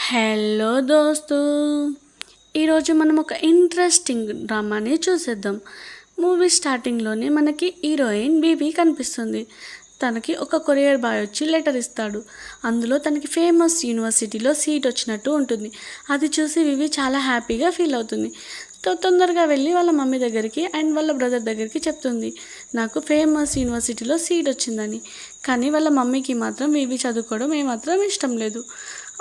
Hello దోస్తు, ఈరోజు మనం ఒక ఇంట్రెస్టింగ్ డ్రామాని చూసేద్దాం. మూవీ స్టార్టింగ్లోనే మనకి హీరోయిన్ బీబీ కనిపిస్తుంది. తనకి ఒక కొరియర్ బాయ్ వచ్చి లెటర్ ఇస్తాడు. అందులో తనకి ఫేమస్ యూనివర్సిటీలో సీట్ వచ్చినట్టు ఉంటుంది. అది చూసి బీబీ చాలా హ్యాపీగా ఫీల్ అవుతుంది. తొందరగా వెళ్ళి వాళ్ళ మమ్మీ దగ్గరికి అండ్ వాళ్ళ బ్రదర్ దగ్గరికి చెప్తుంది, నాకు ఫేమస్ యూనివర్సిటీలో సీట్ వచ్చిందని. కానీ వాళ్ళ మమ్మీకి మాత్రం బీబీ చదువుకోవడం ఏమాత్రం ఇష్టం లేదు.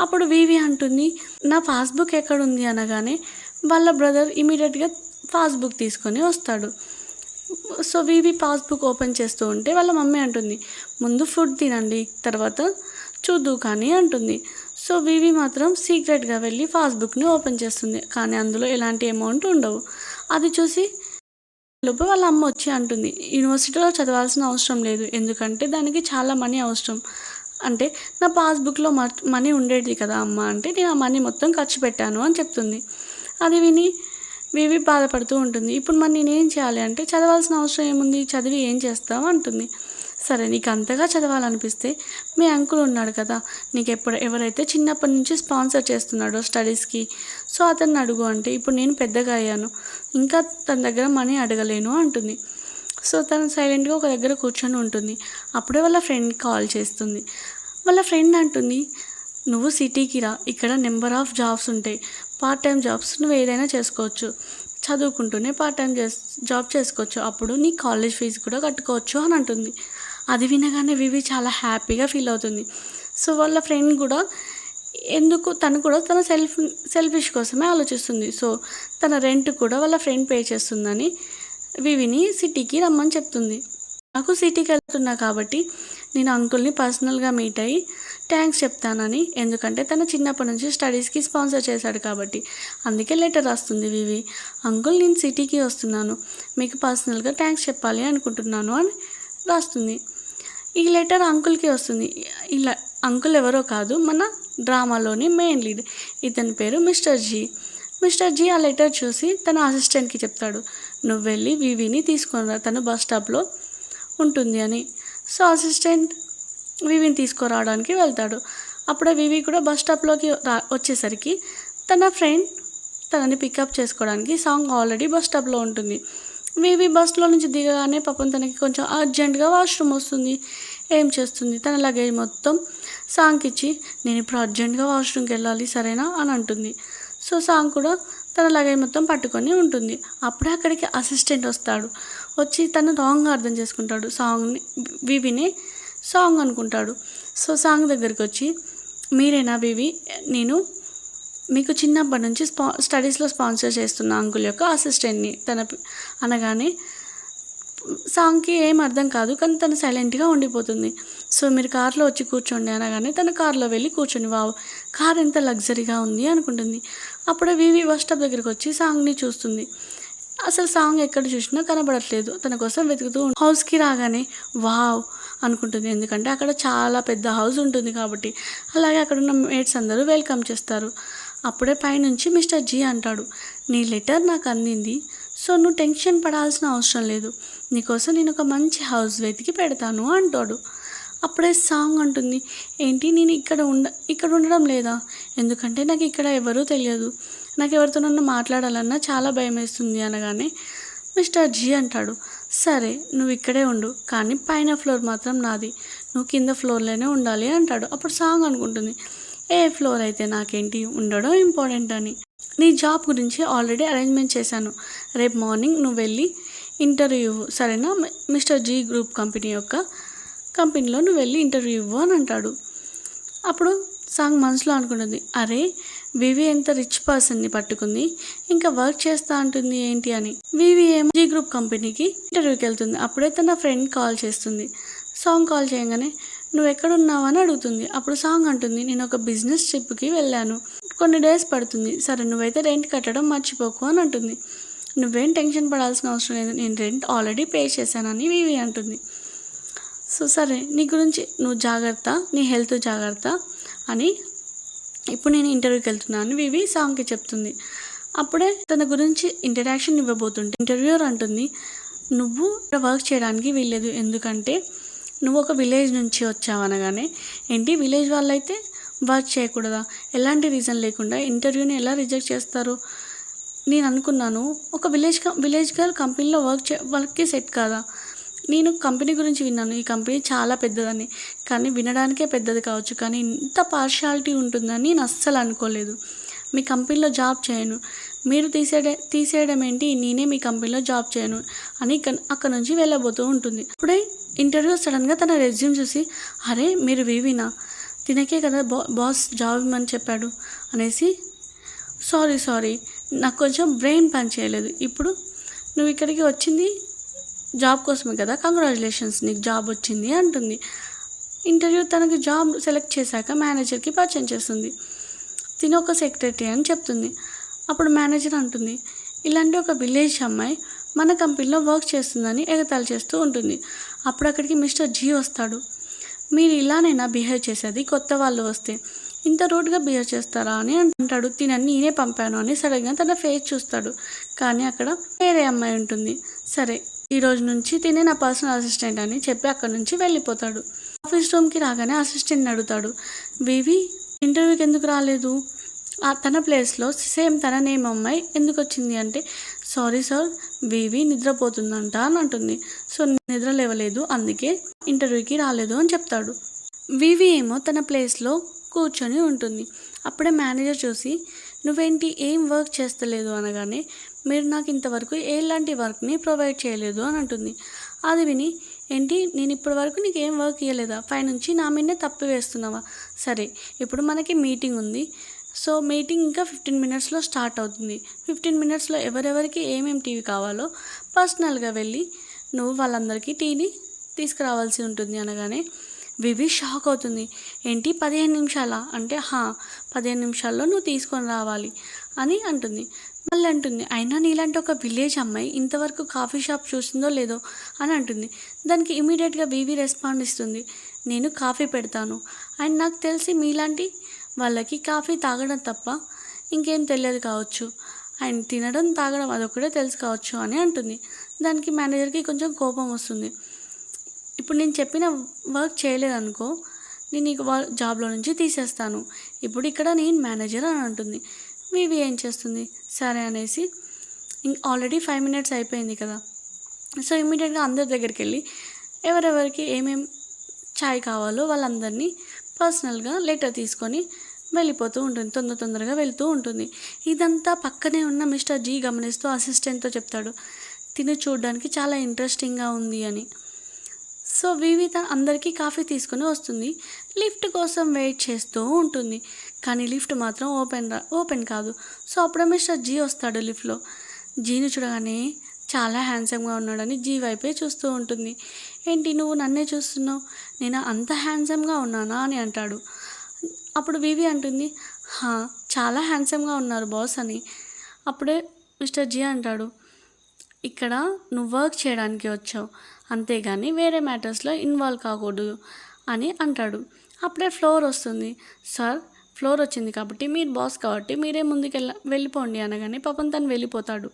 అప్పుడు వీవి అంటుంది, నా పాస్బుక్ ఎక్కడుంది అనగానే వాళ్ళ బ్రదర్ ఇమీడియట్గా పాస్బుక్ తీసుకొని వస్తాడు. సో వీవి పాస్బుక్ ఓపెన్ చేస్తూ ఉంటే వాళ్ళ మమ్మీ అంటుంది, ముందు ఫుడ్ తినండి తర్వాత చూద్దు కానీ అంటుంది. సో వీవి మాత్రం సీక్రెట్గా వెళ్ళి పాస్బుక్ని ఓపెన్ చేస్తుంది. కానీ అందులో ఎలాంటి అమౌంట్ ఉండవు. అది చూసి లోపు వాళ్ళ అమ్మ వచ్చి అంటుంది, యూనివర్సిటీలో చదవాల్సిన అవసరం లేదు, ఎందుకంటే దానికి చాలా మనీ అవసరం. అంటే నా పాస్బుక్లో మనీ ఉండేది కదా అమ్మ అంటే నేను ఆ మనీ మొత్తం ఖర్చు పెట్టాను అని చెప్తుంది. అది విని బేబీ బాధపడుతూ ఉంటుంది. ఇప్పుడు మరి నేనేం చేయాలి అంటే చదవాల్సిన అవసరం ఏముంది, చదివి ఏం చేస్తావు అంటుంది. సరే నీకు అంతగా చదవాలనిపిస్తే మీ అంకుల్ ఉన్నాడు కదా, నీకు ఎవరైతే చిన్నప్పటి నుంచి స్పాన్సర్ చేస్తున్నాడో స్టడీస్కి, సో అతన్ని అడుగు అంటే ఇప్పుడు నేను పెద్దగా అయ్యాను, ఇంకా తన దగ్గర మనీ అడగలేను అంటుంది. సో తను సైలెంట్గా ఒక దగ్గర కూర్చొని ఉంటుంది. అప్పుడే వాళ్ళ ఫ్రెండ్ కాల్ చేస్తుంది. వాళ్ళ ఫ్రెండ్ అంటుంది, నువ్వు సిటీకి రా, ఇక్కడ నెంబర్ ఆఫ్ జాబ్స్ ఉంటాయి, పార్ట్ టైం జాబ్స్ నువ్వు ఏదైనా చేసుకోవచ్చు, చదువుకుంటూనే పార్ట్ టైం జాబ్ చేసుకోవచ్చు, అప్పుడు నీ కాలేజ్ ఫీజు కూడా కట్టుకోవచ్చు అని అంటుంది. అది వినగానే వివి చాలా హ్యాపీగా ఫీల్ అవుతుంది. సో వాళ్ళ ఫ్రెండ్ కూడా తను కూడా తన సెల్ఫిష్ కోసమే ఆలోచిస్తుంది. సో తన రెంట్ కూడా వాళ్ళ ఫ్రెండ్ పే చేస్తుందని వివిని సిటీకి రమ్మని చెప్తుంది. నాకు సిటీకి వెళ్తున్నా కాబట్టి నేను అంకుల్ని పర్సనల్గా మీట్ అయ్యి థ్యాంక్స్ చెప్తానని, ఎందుకంటే తన చిన్నప్పటి నుంచి స్టడీస్కి స్పాన్సర్ చేశాడు కాబట్టి, అందుకే లెటర్ రాస్తుంది వివి. అంకుల్ నేను సిటీకి వస్తున్నాను, మీకు పర్సనల్గా థ్యాంక్స్ చెప్పాలి అనుకుంటున్నాను అని రాస్తుంది. ఈ లెటర్ అంకుల్కి వస్తుంది. ఇలా అంకుల్ ఎవరో కాదు, మన డ్రామాలోని మెయిన్ లీడ్, ఇతని పేరు మిస్టర్ జీ ఆ లెటర్ చూసి తన అసిస్టెంట్కి చెప్తాడు, నువ్వు వెళ్ళి వివిని తీసుకొని రా, తను బస్ స్టాప్లో ఉంటుంది అని. సో అసిస్టెంట్ వివిని తీసుకురావడానికి వెళ్తాడు. అప్పుడే వివి కూడా బస్ స్టాప్లోకి వచ్చేసరికి తన ఫ్రెండ్ తనని పికప్ చేసుకోవడానికి సాంగ్ ఆల్రెడీ బస్ స్టాప్లో ఉంటుంది. వివి బస్లో నుంచి దిగగానే పాపం తనకి కొంచెం అర్జెంటుగా వాష్రూమ్ వస్తుంది. ఏం చేస్తుంది, తన లగేజ్ మొత్తం సాంగ్కి ఇచ్చి నేను ఇప్పుడు అర్జెంటుగా వాష్రూమ్కి వెళ్ళాలి సరేనా అని అంటుంది. సో సాంగ్ కూడా తన లగేజ్ మొత్తం పట్టుకొని ఉంటుంది. అప్పుడే అక్కడికి అసిస్టెంట్ వస్తాడు. వచ్చి తను రాంగ్గా అర్థం చేసుకుంటాడు, సాంగ్ని వివినే సాంగ్ అనుకుంటాడు. సో సాంగ్ దగ్గరికి వచ్చి, మీరేనా బేబీ, నేను మీకు చిన్నప్పటి నుంచి స్టడీస్లో స్పాన్సర్ చేస్తున్న అంకుల్ యొక్క అసిస్టెంట్ని అనగానే సాంగ్కి ఏం అర్థం కాదు, కానీ తను సైలెంట్గా ఉండిపోతుంది. సో మీరు కార్లో వచ్చి కూర్చోండి అనగానే తను కార్లో వెళ్ళి కూర్చొని, వావ్ కార్ ఎంత లగ్జరీగా ఉంది అనుకుంటుంది. అప్పుడే వివి బస్ స్టాప్ దగ్గరికి వచ్చి సాంగ్ని చూస్తుంది. అసలు సాంగ్ ఎక్కడ చూసినా కనబడట్లేదు. తన కోసం వెతుకుతూ హౌస్కి రాగానే వావ్ అనుకుంటుంది, ఎందుకంటే అక్కడ చాలా పెద్ద హౌస్ ఉంటుంది కాబట్టి. అలాగే అక్కడ ఉన్న మేట్స్ అందరూ వెల్కమ్ చేస్తారు. అప్పుడే పైనుంచి మిస్టర్ జీ అంటాడు, నీ లెటర్ నాకు అందింది, సో నువ్వు టెన్షన్ పడాల్సిన అవసరం లేదు, నీకోసం నేను ఒక మంచి హౌస్ వెతికి పెడతాను అంటాడు. అప్పుడే సాంగ్ అంటుంది, ఏంటి నేను ఇక్కడ ఉండడం లేదా, ఎందుకంటే నాకు ఇక్కడ ఎవరూ తెలియదు, నాకు ఎవరితోనన్నా మాట్లాడాలన్నా చాలా భయం వేస్తుంది అనగానే మిస్టర్ జీ అంటాడు, సరే నువ్వు ఇక్కడే ఉండు, కానీ పైన ఫ్లోర్ మాత్రం నాది, నువ్వు కింద ఫ్లోర్లోనే ఉండాలి అంటాడు. అప్పుడు సాంగ్ అనుకుంటుంది, ఏ ఫ్లోర్ అయితే నాకేంటి, ఉండడం ఇంపార్టెంట్ అని. నీ జాబ్ గురించి ఆల్రెడీ అరేంజ్మెంట్ చేశాను, రేపు మార్నింగ్ నువ్వు వెళ్ళి ఇంటర్వ్యూ సరేనా, మిస్టర్ జీ గ్రూప్ కంపెనీలో నువ్వు వెళ్ళి ఇంటర్వ్యూ ఇవ్వు అని అంటాడు. అప్పుడు సాంగ్ మనసులో అనుకుంటుంది, అరే వివి ఎంత రిచ్ పర్సన్ని పట్టుకుంది, ఇంకా వర్క్ చేస్తా అంటుంది ఏంటి అని. వివి ఏమో జీ గ్రూప్ కంపెనీకి ఇంటర్వ్యూకి వెళ్తుంది. అప్పుడే తన ఫ్రెండ్ కాల్ చేస్తుంది. సాంగ్ కాల్ చేయగానే నువ్వు ఎక్కడున్నావు అని అడుగుతుంది. అప్పుడు సాంగ్ అంటుంది, నేను ఒక బిజినెస్ ట్రిప్కి వెళ్ళాను, కొన్ని డేస్ పడుతుంది, సరే నువ్వైతే రెంట్ కట్టడం మర్చిపోకు అని అంటుంది. నువ్వేం టెన్షన్ పడాల్సిన అవసరం లేదు, నేను రెంట్ ఆల్రెడీ పే చేశానని వివి అంటుంది. సో సరే నీ గురించి నువ్వు జాగ్రత్త, నీ హెల్త్ జాగ్రత్త అని, ఇప్పుడు నేను ఇంటర్వ్యూకి వెళ్తున్నాను వివి సాంగ్కి చెప్తుంది. అప్పుడే తన గురించి ఇంట్రడక్షన్ ఇవ్వబోతుంటే ఇంటర్వ్యూర్ అంటుంది, నువ్వు ఇక్కడ వర్క్ చేయడానికి వీల్లేదు, ఎందుకంటే నువ్వు ఒక విలేజ్ నుంచి వచ్చావు అనగానే, ఏంటి విలేజ్ వాళ్ళైతే వర్క్ చేయకూడదా? ఎలాంటి రీజన్ లేకుండా ఇంటర్వ్యూని ఎలా రిజెక్ట్ చేస్తారు? నేను అనుకున్నాను ఒక విలేజ్ గర్ల్ కంపెనీలో వర్క్కి సెట్ కాదా? నేను కంపెనీ గురించి విన్నాను, ఈ కంపెనీ చాలా పెద్దదని. కానీ వినడానికే పెద్దది కావచ్చు, కానీ ఇంత పార్షియాలిటీ ఉంటుందని నేను అస్సలు అనుకోలేదు. మీ కంపెనీలో జాబ్ చేయను, మీరు తీసేయడం ఏంటి, నేనే మీ కంపెనీలో జాబ్ చేయను అని అక్కడ నుంచి వెళ్ళబోతూ ఉంటుంది. ఇప్పుడే ఇంటర్వ్యూ సడన్గా తన రెజ్యూమ్ చూసి, అరే మీరు వివినా, తినకే కదా బాస్ జాబ్ ఇవ్వమని చెప్పాడు అనేసి, సారీ నాకు కొంచెం బ్రెయిన్ పని చేయలేదు. ఇప్పుడు నువ్వు ఇక్కడికి వచ్చింది జాబ్ కోసమే కదా, కంగ్రాచులేషన్స్ నీకు జాబ్ వచ్చింది అంటుంది. ఇంటర్వ్యూ తనకి జాబ్ సెలెక్ట్ చేశాక మేనేజర్కి పరిచయం చేస్తుంది. తిను ఒక సెక్రటరీ అని చెప్తుంది. అప్పుడు మేనేజర్ అంటుంది, ఇలాంటి ఒక విలేజ్ అమ్మాయి మన కంపెనీలో వర్క్ చేస్తుందని ఎగతాళి చేస్తూ ఉంటుంది. అప్పుడు అక్కడికి మిస్టర్ జీ వస్తాడు. మీరు ఇలానైనా బిహేవ్ చేసేది, కొత్త వాళ్ళు వస్తే ఇంత రూడ్గా బిహేవ్ చేస్తారా అని అంటాడు. తినని నేనే పంపాను అని సడన్గా తన ఫేస్ చూస్తాడు. కానీ అక్కడ వేరే అమ్మాయి ఉంటుంది. సరే ఈ రోజు నుంచి తినే నా పర్సనల్ అసిస్టెంట్ అని చెప్పి అక్కడ నుంచి వెళ్ళిపోతాడు. ఆఫీస్ రూమ్కి రాగానే అసిస్టెంట్ని అడుగుతాడు, వివి ఇంటర్వ్యూకి ఎందుకు రాలేదు? తన ప్లేస్లో సేమ్ తన నేమ్ అమ్మాయి ఎందుకు వచ్చింది అంటే, సారీ సార్ వివి నిద్రపోతుందంట అని అంటుంది. సో నిద్ర లేవలేదు, అందుకే ఇంటర్వ్యూకి రాలేదు అని చెప్తాడు. వివి ఏమో తన ప్లేస్లో కూర్చొని ఉంటుంది. అప్పుడే మేనేజర్ చూసి, నువ్వేంటి ఏం వర్క్ చేస్తలేదు అనగానే, మీరు నాకు ఇంతవరకు ఎలాంటి వర్క్ని ప్రొవైడ్ చేయలేదు అని అంటుంది. అది విని, ఏంటి నేను ఇప్పటి వరకు నీకు ఏం వర్క్ ఇవ్వలేదా, పైనుంచి నా మీదే తప్పు వేస్తున్నావా? సరే ఇప్పుడు మనకి మీటింగ్ ఉంది, సో మీటింగ్ ఇంకా 15 మినిట్స్లో స్టార్ట్ అవుతుంది. 15 మినిట్స్లో ఎవరెవరికి ఏమేమి టీవీ కావాలో పర్సనల్గా వెళ్ళి నువ్వు వాళ్ళందరికీ టీని తీసుకురావాల్సి ఉంటుంది అనగానే వివి షాక్ అవుతుంది. ఏంటి 15 నిమిషాలా అంటే, 15 నిమిషాల్లో నువ్వు తీసుకొని రావాలి అని అంటుంది. మళ్ళీ అంటుంది, అయినా నీలాంటి ఒక విలేజ్ అమ్మాయి ఇంతవరకు కాఫీ షాప్ చూసిందో లేదో అని అంటుంది. దానికి ఇమీడియట్గా వివి రెస్పాండ్ ఇస్తుంది, నేను కాఫీ పెడతాను అండ్ నాకు తెలిసి మీలాంటి వాళ్ళకి కాఫీ తాగడం తప్ప ఇంకేం తెలియదు కావచ్చు అండ్ తినడం తాగడం అదొక్కటే తెలుసు కావచ్చు అని అంటుంది. దానికి మేనేజర్కి కొంచెం కోపం వస్తుంది. ఇప్పుడు నేను చెప్పిన వర్క్ చేయలేదనుకో, నేను ఈ జాబ్లో నుంచి తీసేస్తాను. ఇప్పుడు ఇక్కడ నేను మేనేజర్ అని అంటుంది. వివి ఏం చేస్తుంది, సరే అనేసి ఆల్రెడీ 5 మినిట్స్ అయిపోయింది కదా, సో ఇమ్మీడియట్గా అందరి దగ్గరికి వెళ్ళి ఎవరెవరికి ఏమేం ఛాయ్ కావాలో వాళ్ళందరినీ పర్సనల్గా లెటర్ తీసుకొని వెళ్ళిపోతూ ఉంటుంది. తొందరగా వెళ్తూ ఉంటుంది. ఇదంతా పక్కనే ఉన్న మిస్టర్ జీ గమనిస్తూ అసిస్టెంట్తో చెప్తాడు, తిని చూడడానికి చాలా ఇంట్రెస్టింగ్గా ఉంది అని. సో వివి అందరికీ కాఫీ తీసుకొని వస్తుంది. లిఫ్ట్ కోసం వెయిట్ చేస్తూ ఉంటుంది. కానీ లిఫ్ట్ మాత్రం ఓపెన్ కాదు. సో అప్పుడే మిస్టర్ జీ వస్తాడు లిఫ్ట్లో. జీని చూడగానే చాలా హ్యాండ్సమ్గా ఉన్నాడని జీ వైపే చూస్తూ ఉంటుంది. ఏంటి నువ్వు నన్నే చూస్తున్నావు, నేను అంత హ్యాండ్సమ్గా ఉన్నానా అని అంటాడు. అప్పుడు వివి అంటుంది, చాలా హ్యాండ్సమ్గా ఉన్నారు బాస్ అని. అప్పుడే మిస్టర్ జీ అంటాడు, ఇక్కడ నువ్వు వర్క్ చేయడానికి వచ్చావు, అంతేగాని వేరే మ్యాటర్స్లో ఇన్వాల్వ్ కాకూడదు అని అంటాడు. అప్పుడే ఫ్లోర్ వస్తుంది. సార్ ఫ్లోర్ వచ్చింది కాబట్టి మీరు బాస్ కాబట్టి మీరే ముందుకు వెళ్ళిపోండి అనగానే పాపం తను వెళ్ళిపోతాడు.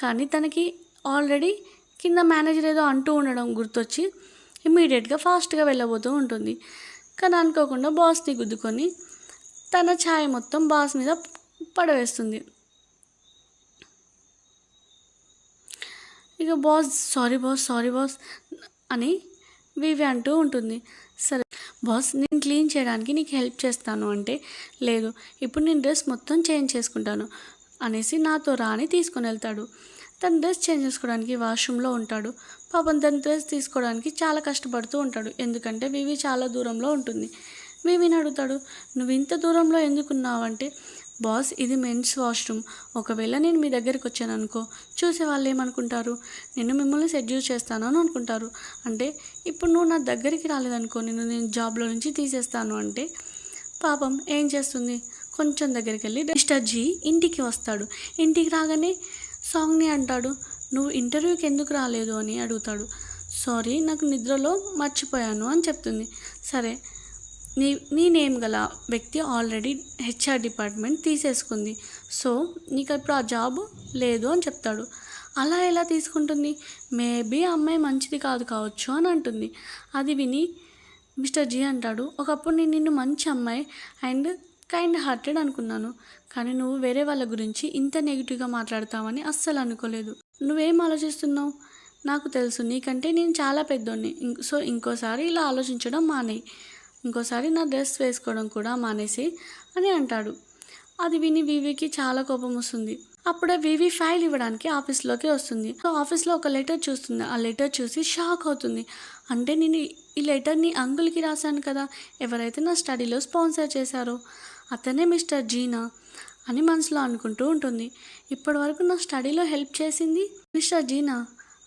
కానీ తనకి ఆల్రెడీ కింద మేనేజర్ ఏదో అంటూ ఉండడం గుర్తొచ్చి ఇమ్మీడియట్గా ఫాస్ట్గా వెళ్ళబోతూ ఉంటుంది. కానీ అనుకోకుండా బాస్ని గుద్దుకొని తన ఛాయ్ మొత్తం బాస్ మీద పడవేస్తుంది. ఇక బాస్ సారీ బాస్ అని వివి అంటూ ఉంటుంది. సరే బాస్ నేను క్లీన్ చేయడానికి నీకు హెల్ప్ చేస్తాను అంటే, లేదు ఇప్పుడు నేను డ్రెస్ మొత్తం చేంజ్ చేసుకుంటాను అనేసి నాతో రాని తీసుకొని వెళ్తాడు. తను డ్రెస్ చేంజ్ చేసుకోవడానికి వాష్రూమ్లో ఉంటాడు. పాపం తను డ్రెస్ తీసుకోవడానికి చాలా కష్టపడుతూ ఉంటాడు, ఎందుకంటే వివి చాలా దూరంలో ఉంటుంది. వివిని అడుగుతాడు, నువ్వు ఇంత దూరంలో ఎందుకున్నావు అంటే, బాస్ ఇది మెన్స్ వాష్రూమ్, ఒకవేళ నేను మీ దగ్గరికి వచ్చాను అనుకో చూసే వాళ్ళు ఏమనుకుంటారు, నేను మిమ్మల్ని సెడ్యూస్ చేస్తాను అని అనుకుంటారు. అంటే ఇప్పుడు నువ్వు నా దగ్గరికి రాలేదనుకో నేను జాబ్లో నుంచి తీసేస్తాను అంటే, పాపం ఏం చేస్తుంది, కొంచెం దగ్గరికి వెళ్ళి మిస్టర్ జీ ఇంటికి వస్తాడు. ఇంటికి రాగానే సాంగ్ని అంటాడు, నువ్వు ఇంటర్వ్యూకి ఎందుకు రాలేదు అని అడుగుతాడు. సారీ నాకు నిద్రలో మర్చిపోయాను అని చెప్తుంది. సరే నీ నేమ్ గల వ్యక్తి ఆల్రెడీ హెచ్ఆర్ డిపార్ట్మెంట్ తీసేసుకుంది, సో నీకు ఇప్పుడు ఆ జాబ్ లేదు అని చెప్తాడు. అలా ఎలా తీసుకుంటుంది, మేబీ అమ్మాయి మంచిది కావచ్చు అని అంటుంది. అది విని మిస్టర్ జీ అంటాడు, ఒకప్పుడు నేను నిన్ను మంచి అమ్మాయి అండ్ కైండ్ హార్టెడ్ అనుకున్నాను. కానీ నువ్వు వేరే వాళ్ళ గురించి ఇంత నెగిటివ్గా మాట్లాడతావని అస్సలు అనుకోలేదు. నువ్వేం ఆలోచిస్తున్నావు? నాకు తెలుసు నీకంటే నేను చాలా పెద్దోడిని. సో ఇంకోసారి ఇలా ఆలోచించడం మానేయి. ఇంకోసారి నా డ్రెస్ వేసుకోవడం కూడా మానేసి అని అంటాడు. అది విని వివికి చాలా కోపం వస్తుంది. అప్పుడే వివి ఫైల్ ఇవ్వడానికి ఆఫీస్లోకి వస్తుంది. సో ఆఫీస్లో ఒక లెటర్ చూస్తుంది. ఆ లెటర్ చూసి షాక్ అవుతుంది. అంటే నేను ఈ లెటర్ని అంకుల్కి రాశాను కదా, ఎవరైతే నా స్టడీలో స్పాన్సర్ చేశారో అతనే మిస్టర్ జీనా అని మనసులో అనుకుంటూ ఉంటుంది. ఇప్పటి వరకు నా స్టడీలో హెల్ప్ చేసింది మిస్టర్ జీనా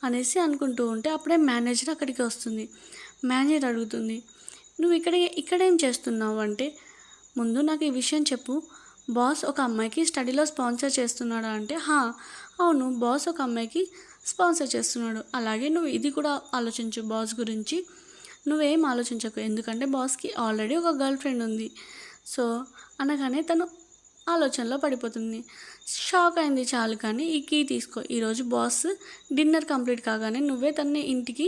అనేసి అనుకుంటూ ఉంటే అప్పుడే మేనేజర్ అక్కడికి వస్తుంది. మేనేజర్ అడుగుతుంది, నువ్వు ఇక్కడేం చేస్తున్నావు అంటే, ముందు నాకు ఈ విషయం చెప్పు. బాస్ ఒక అమ్మాయికి స్టడీలో స్పాన్సర్ చేస్తున్నాడా అంటే, అవును, బాస్ ఒక అమ్మాయికి స్పాన్సర్ చేస్తున్నాడు. అలాగే నువ్వు ఇది కూడా ఆలోచించు, బాస్ గురించి నువ్వేం ఆలోచించకు, ఎందుకంటే బాస్కి ఆల్రెడీ ఒక గర్ల్ ఫ్రెండ్ ఉంది. సో అనగానే తను ఆలోచనలో పడిపోతుంది. షాక్ అయింది చాలు, కానీ ఈ కీ తీసుకో. ఈరోజు బాస్ డిన్నర్ కంప్లీట్ కాగానే నువ్వే తనని ఇంటికి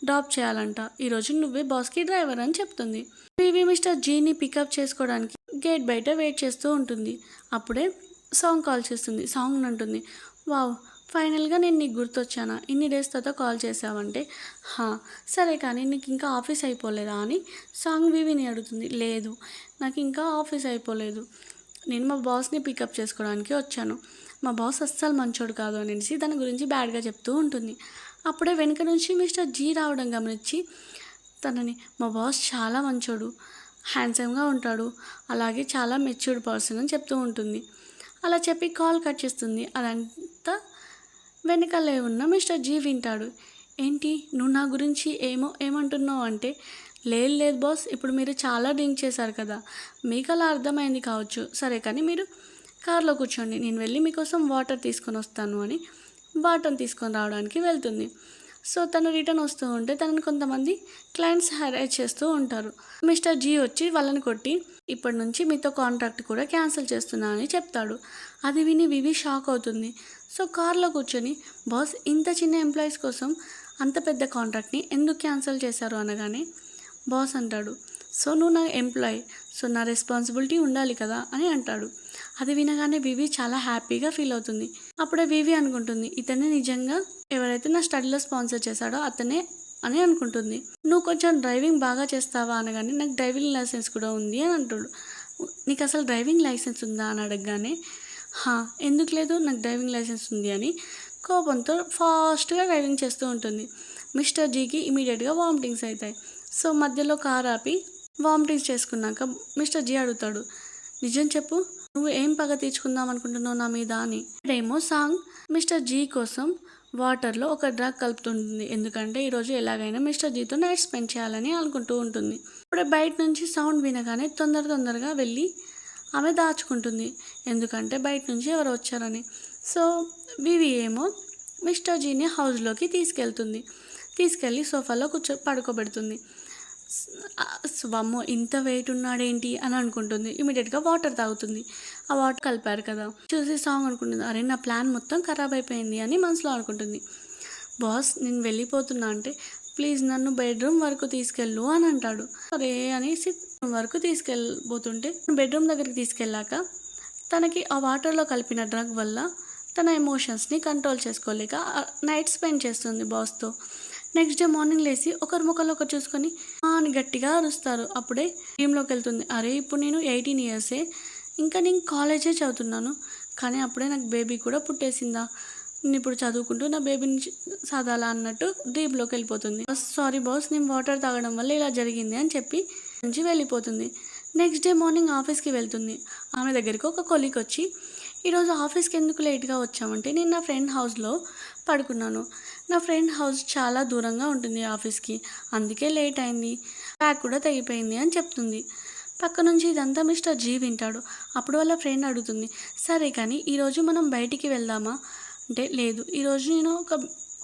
డ్రాప్ చేయాలంట. ఈరోజు నువ్వే బాస్కి డ్రైవర్ అని చెప్తుంది. వివి మిస్టర్ జీని పికప్ చేసుకోవడానికి గేట్ బయట వెయిట్ చేస్తూ ఉంటుంది. అప్పుడే సాంగ్ కాల్ చేస్తుంది. సాంగ్ అంటుంది, వావ్, ఫైనల్గా నేను నీకు గుర్తొచ్చానా, ఇన్ని డేస్ తర్వాత కాల్ చేసావంటే, సరే కానీ నీకు ఇంకా ఆఫీస్ అయిపోలేదా అని సాంగ్ వివిని అడుగుతుంది. లేదు, నాకు ఇంకా ఆఫీస్ అయిపోలేదు, నేను మా బాస్ని పికప్ చేసుకోవడానికి వచ్చాను. మా బాస్ అస్సలు మంచోడు కాదు అనేసి దాని గురించి బ్యాడ్గా చెప్తూ ఉంటుంది. అప్పుడే వెనుక నుంచి మిస్టర్ జీ రావడం గమనించి తనని, మా బాస్ చాలా మంచోడు, హ్యాండ్సమ్గా ఉంటాడు, అలాగే చాలా మెచ్యూర్డ్ పర్సన్ అని చెప్తూ ఉంటుంది. అలా చెప్పి కాల్ కట్ చేస్తుంది. అదంతా వెనకాలే ఉన్న మిస్టర్ జీ వింటాడు. ఏంటి నువ్వు నా గురించి ఏమంటున్నావు అంటే, లేదు బాస్, ఇప్పుడు మీరు చాలా డ్రింక్ చేశారు కదా, మీకు అలా అర్థమైంది కావచ్చు. సరే కానీ మీరు కార్లో కూర్చోండి, నేను వెళ్ళి మీకోసం వాటర్ తీసుకొని వస్తాను అని వాటర్ తీసుకొని రావడానికి వెళ్తుంది. సో తను రిటర్న్ వస్తూ ఉంటే తనని కొంతమంది క్లయింట్స్ హెరాస్ చేస్తూ ఉంటారు. మిస్టర్ జీ వచ్చి వాళ్ళని కొట్టి, ఇప్పటి నుంచి మీతో కాంట్రాక్ట్ కూడా క్యాన్సిల్ చేస్తున్నా అని చెప్తాడు. అది విని వివి షాక్ అవుతుంది. సో కార్లో కూర్చొని, బాస్ ఇంత చిన్న ఎంప్లాయీస్ కోసం అంత పెద్ద కాంట్రాక్ట్ని ఎందుకు క్యాన్సిల్ చేశారు అనగానే బాస్ అంటాడు, సో నువ్వు నా ఎంప్లాయీ, సో నా రెస్పాన్సిబిలిటీ ఉండాలి కదా అని అంటాడు. అది వినగానే వివి చాలా హ్యాపీగా ఫీల్ అవుతుంది. అప్పుడే వివి అనుకుంటుంది, ఇతనే నిజంగా ఎవరైతే నా స్టడీలో స్పాన్సర్ చేశాడో అతనే అని అనుకుంటుంది. నువ్వు కొంచెం డ్రైవింగ్ బాగా చేస్తావా అనగానే, నాకు డ్రైవింగ్ లైసెన్స్ కూడా ఉంది అని అంటాడు. నీకు అసలు డ్రైవింగ్ లైసెన్స్ ఉందా అని అడగగానే, ఎందుకు లేదు, నాకు డ్రైవింగ్ లైసెన్స్ ఉంది అని కోపంతో ఫాస్ట్గా డ్రైవింగ్ చేస్తూ ఉంటుంది. మిస్టర్ జీకి ఇమీడియట్గా వామిటింగ్స్ అవుతాయి. సో మధ్యలో కార్ ఆపి వామిటింగ్స్ చేసుకున్నాక మిస్టర్ జీ అడుగుతాడు, నిజం చెప్పు, నువ్వు ఏం పగ తీర్చుకుందాం అనుకుంటున్నావు నా మీద అని. ఇక్కడేమో సాంగ్ మిస్టర్ జీ కోసం వాటర్లో ఒక డ్రగ్ కలుపుతుంటుంది. ఎందుకంటే ఈరోజు ఎలాగైనా మిస్టర్ జీతో నైట్ స్పెండ్ చేయాలని అనుకుంటూ ఉంటుంది. ఇప్పుడే బయట నుంచి సౌండ్ వినగానే తొందరగా వెళ్ళి ఆమె దాచుకుంటుంది, ఎందుకంటే బయట నుంచి ఎవరు వచ్చారని. సో వివి ఏమో మిస్టర్ జీని హౌస్లోకి తీసుకెళ్ళి సోఫాలో పడుకోబెడుతుంది. వమ్మో, ఇంత వెయిట్ ఉన్నాడేంటి అని అనుకుంటుంది. ఇమీడియట్గా వాటర్ తాగుతుంది. ఆ వాటర్ కలిపారు కదా చూసి సాంగ్ అనుకుంటుంది, అరే నా ప్లాన్ మొత్తం ఖరాబ్ అయిపోయింది అని మనసులో అనుకుంటుంది. బాస్ నేను వెళ్ళిపోతున్నా అంటే, ప్లీజ్ నన్ను బెడ్రూమ్ వరకు తీసుకెళ్ళు అని అంటాడు. అరే అనేసి వరకు తీసుకెళ్ళబోతుంటే బెడ్రూమ్ దగ్గరికి తీసుకెళ్ళాక తనకి ఆ వాటర్లో కలిపిన డ్రగ్ వల్ల తన ఎమోషన్స్ని కంట్రోల్ చేసుకోలేక నైట్ స్పెండ్ చేస్తుంది బాస్తో. నెక్స్ట్ డే మార్నింగ్ లేచి ఒకరి ముఖంలో ఒకరు చూసుకొని అని గట్టిగా అరుస్తారు. అప్పుడే టీంలోకి వెళ్తుంది, అరే ఇప్పుడు నేను 18 ఇయర్సే, ఇంకా నేను కాలేజే చదువుతున్నాను, కానీ అప్పుడే నాకు బేబీ కూడా పుట్టేసిందా, నేను ఇప్పుడు చదువుకుంటూ నా బేబీని చదాలా అన్నట్టు డ్రీమ్లోకి వెళ్ళిపోతుంది. సారీ బాస్, నేను వాటర్ తాగడం వల్ల ఇలా జరిగింది అని చెప్పి నుంచి వెళ్ళిపోతుంది. నెక్స్ట్ డే మార్నింగ్ ఆఫీస్కి వెళ్తుంది. ఆమె దగ్గరికి ఒక కొలీగ్ వచ్చి, ఈరోజు ఆఫీస్కి ఎందుకు లేట్గా వచ్చామంటే, నేను నా ఫ్రెండ్ హౌస్లో పడుకున్నాను, నా ఫ్రెండ్ హౌస్ చాలా దూరంగా ఉంటుంది ఆఫీస్కి, అందుకే లేట్ అయింది, బ్యాగ్ కూడా తెగిపోయింది అని చెప్తుంది. పక్క నుంచి ఇదంతా మిస్టర్ జీ వింటాడు. అప్పుడు వాళ్ళ ఫ్రెండ్ అడుగుతుంది, సరే కానీ ఈరోజు మనం బయటికి వెళ్దామా అంటే, లేదు, ఈరోజు నేను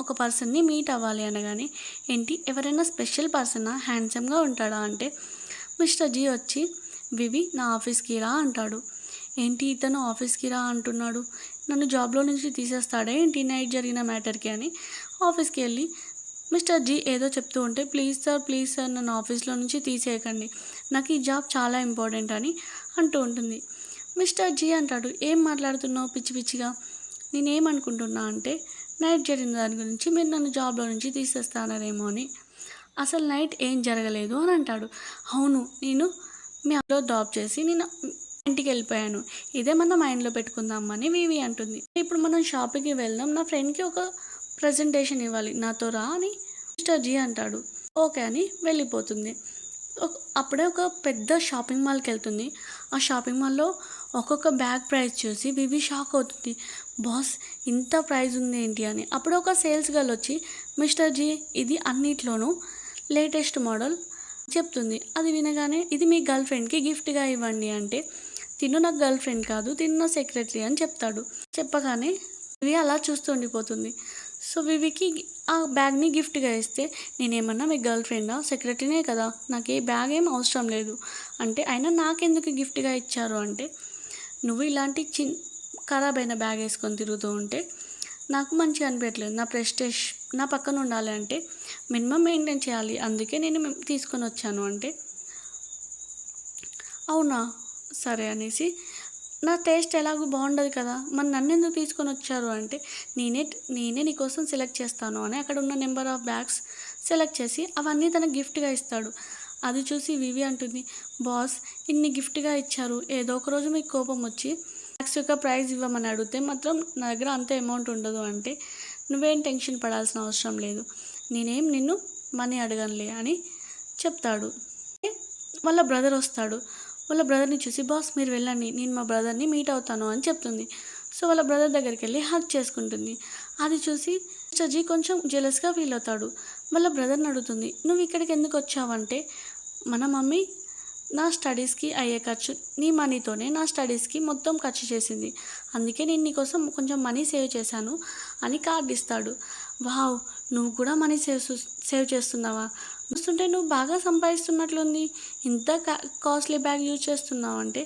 ఒక పర్సన్ని మీట్ అవ్వాలి అనగానే, ఏంటి ఎవరైనా స్పెషల్ పర్సనా, హ్యాండ్సమ్గా ఉంటాడా అంటే, మిస్టర్ జీ వచ్చి, వివి నా ఆఫీస్కి రా అంటాడు. ఏంటి ఇతను ఆఫీస్కి రా అంటున్నాడు, నన్ను జాబ్లో నుంచి తీసేస్తాడే ఏంటి నైట్ జరిగిన మ్యాటర్కి అని ఆఫీస్కి వెళ్ళి మిస్టర్ జీ ఏదో చెప్తూ ఉంటే, ప్లీజ్ సార్ నన్ను ఆఫీస్లో నుంచి తీసేయకండి, నాకు ఈ జాబ్ చాలా ఇంపార్టెంట్ అని అంటూ ఉంటుంది. మిస్టర్ జీ అంటాడు, ఏం మాట్లాడుతున్నావు పిచ్చి పిచ్చిగా, నేనేమనుకుంటున్నా అంటే నైట్ జరిగిన దాని గురించి మీరు నన్ను జాబ్లో నుంచి తీసేస్తానారేమో అని. అసలు నైట్ ఏం జరగలేదు అని అంటాడు. అవును, నేను మీ అందులో డ్రాప్ చేసి నేను ఇంటికి వెళ్ళిపోయాను, ఇదే మన మైండ్లో పెట్టుకుందామని వివి అంటుంది. ఇప్పుడు మనం షాపింగ్కి వెళ్దాం, నా ఫ్రెండ్కి ఒక ప్రజెంటేషన్ ఇవ్వాలి, నాతో రా అని మిస్టర్ జీ అంటాడు. ఓకే అని వెళ్ళిపోతుంది. అప్పుడే ఒక పెద్ద షాపింగ్ మాల్కి వెళ్తుంది. ఆ షాపింగ్ మాల్లో ఒక్కొక్క బ్యాగ్ ప్రైస్ చూసి వివి షాక్ అవుతుంది. బాస్, ఇంత ప్రైస్ ఉంది ఏంటి అని. అప్పుడు ఒక సేల్స్ గర్ల్ వచ్చి, మిస్టర్ జీ ఇది అన్నిట్లోనూ లేటెస్ట్ మోడల్ చెప్తుంది. అది వినగానే, ఇది మీ గర్ల్ ఫ్రెండ్కి గిఫ్ట్గా ఇవ్వండి అంటే, తిను నాకు గర్ల్ ఫ్రెండ్ కాదు, తిను నా సెక్రటరీ అని చెప్తాడు. చెప్పగానే వివి అలా చూస్తూ ఉండిపోతుంది. సో వివికి ఆ బ్యాగ్ని గిఫ్ట్గా ఇస్తే, నేనేమన్నా మీ గర్ల్ ఫ్రెండా, సెక్రటరీనే కదా, నాకు ఏ బ్యాగ్ ఏం అవసరం లేదు అంటే, అయినా నాకెందుకు గిఫ్ట్గా ఇచ్చారు అంటే, నువ్వు ఇలాంటి ఖరాబ్ అయిన బ్యాగ్ వేసుకొని తిరుగుతూ ఉంటే నాకు మంచిగా అనిపించట్లేదు, నా ప్రెస్టేజ్ నా పక్కన ఉండాలి అంటే మినిమం మెయింటైన్ చేయాలి, అందుకే నేను తీసుకొని వచ్చాను అంటే, అవునా సరే అనేసి, నా టేస్ట్ ఎలాగో బాగుండదు కదా, మరి నన్ను ఎందుకు తీసుకొని వచ్చారు అంటే, నేనే నీకోసం సెలెక్ట్ చేస్తాను అని అక్కడ ఉన్న నెంబర్ ఆఫ్ బ్యాగ్స్ సెలెక్ట్ చేసి అవన్నీ తనకు గిఫ్ట్గా ఇస్తాడు. అది చూసి వివి అంటుంది, బాస్ ఇన్ని గిఫ్ట్గా ఇచ్చారు, ఏదో ఒక రోజు మీకు కోపం వచ్చి బ్యాగ్స్ యొక్క ప్రైజ్ ఇవ్వమని అడిగితే మాత్రం నా దగ్గర అంత అమౌంట్ ఉండదు అంటే, నువ్వేం టెన్షన్ పడాల్సిన అవసరం లేదు, నేనేం నిన్ను మనీ అడగనులే అని చెప్తాడు. వాళ్ళ బ్రదర్ వస్తాడు. వాళ్ళ బ్రదర్ని చూసి, బాస్ మీరు వెళ్ళండి, నేను మా బ్రదర్ని మీట్ అవుతాను అని చెప్తుంది. సో వాళ్ళ బ్రదర్ దగ్గరికి వెళ్ళి హగ్ చేసుకుంటుంది. అది చూసి మిస్టర్ జీ కొంచెం జెలస్గా ఫీల్ అవుతాడు. వాళ్ళ బ్రదర్ని అడుగుతుంది, నువ్వు ఇక్కడికి ఎందుకు వచ్చావంటే, మన మమ్మీ నా స్టడీస్కి అయ్యే ఖర్చు నీ మనీతోనే నా స్టడీస్కి మొత్తం ఖర్చు చేసింది, అందుకే నేను నీకోసం కొంచెం మనీ సేవ్ చేశాను అని కార్డు ఇస్తాడు. వావ్, నువ్వు కూడా మనీ సేవ్ చేస్తున్నావా, చూస్తుంటే నువ్వు బాగా సంపాదిస్తున్నట్లుంది, ఇంత కాస్ట్లీ బ్యాగ్ యూజ్ చేస్తున్నావు అంటే,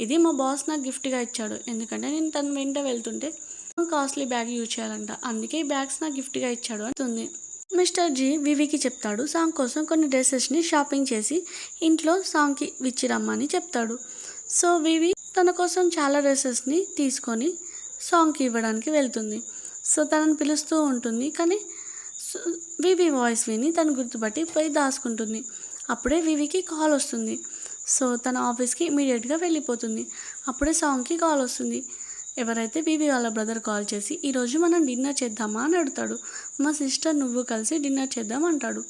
ఇది మా బాస్ నాకు గిఫ్ట్గా ఇచ్చాడు, ఎందుకంటే నేను తన వెంట వెళ్తుంటే కాస్ట్లీ బ్యాగ్ యూజ్ చేయాలంట, అందుకే ఈ బ్యాగ్స్ నాకు గిఫ్ట్గా ఇచ్చాడు అంటుంది. మిస్టర్ జీ వివికి చెప్తాడు, సాంగ్ కోసం కొన్ని డ్రెస్సెస్ని షాపింగ్ చేసి ఇంట్లో సాంగ్కి విచ్చిరమ్మని చెప్తాడు. సో వివి తన కోసం చాలా డ్రెస్సెస్ని తీసుకొని సాంగ్కి ఇవ్వడానికి వెళ్తుంది. సో తనని పిలుస్తూ ఉంటుంది, కానీ వివి వాయిస్ విని తను గుర్తుపట్టి పోయి దాచుకుంటుంది. అప్పుడే వివికి కాల్ వస్తుంది. సో తన ఆఫీస్కి ఇమీడియట్గా వెళ్ళిపోతుంది. అప్పుడే సాంగ్కి కాల్ వస్తుంది. ఎవరైతే వివి వాళ్ళ బ్రదర్ కాల్ చేసి, ఈరోజు మనం డిన్నర్ చేద్దామా అని అడుగుతాడు. మా సిస్టర్ నువ్వు కలిసి డిన్నర్ చేద్దాం అంటాడు.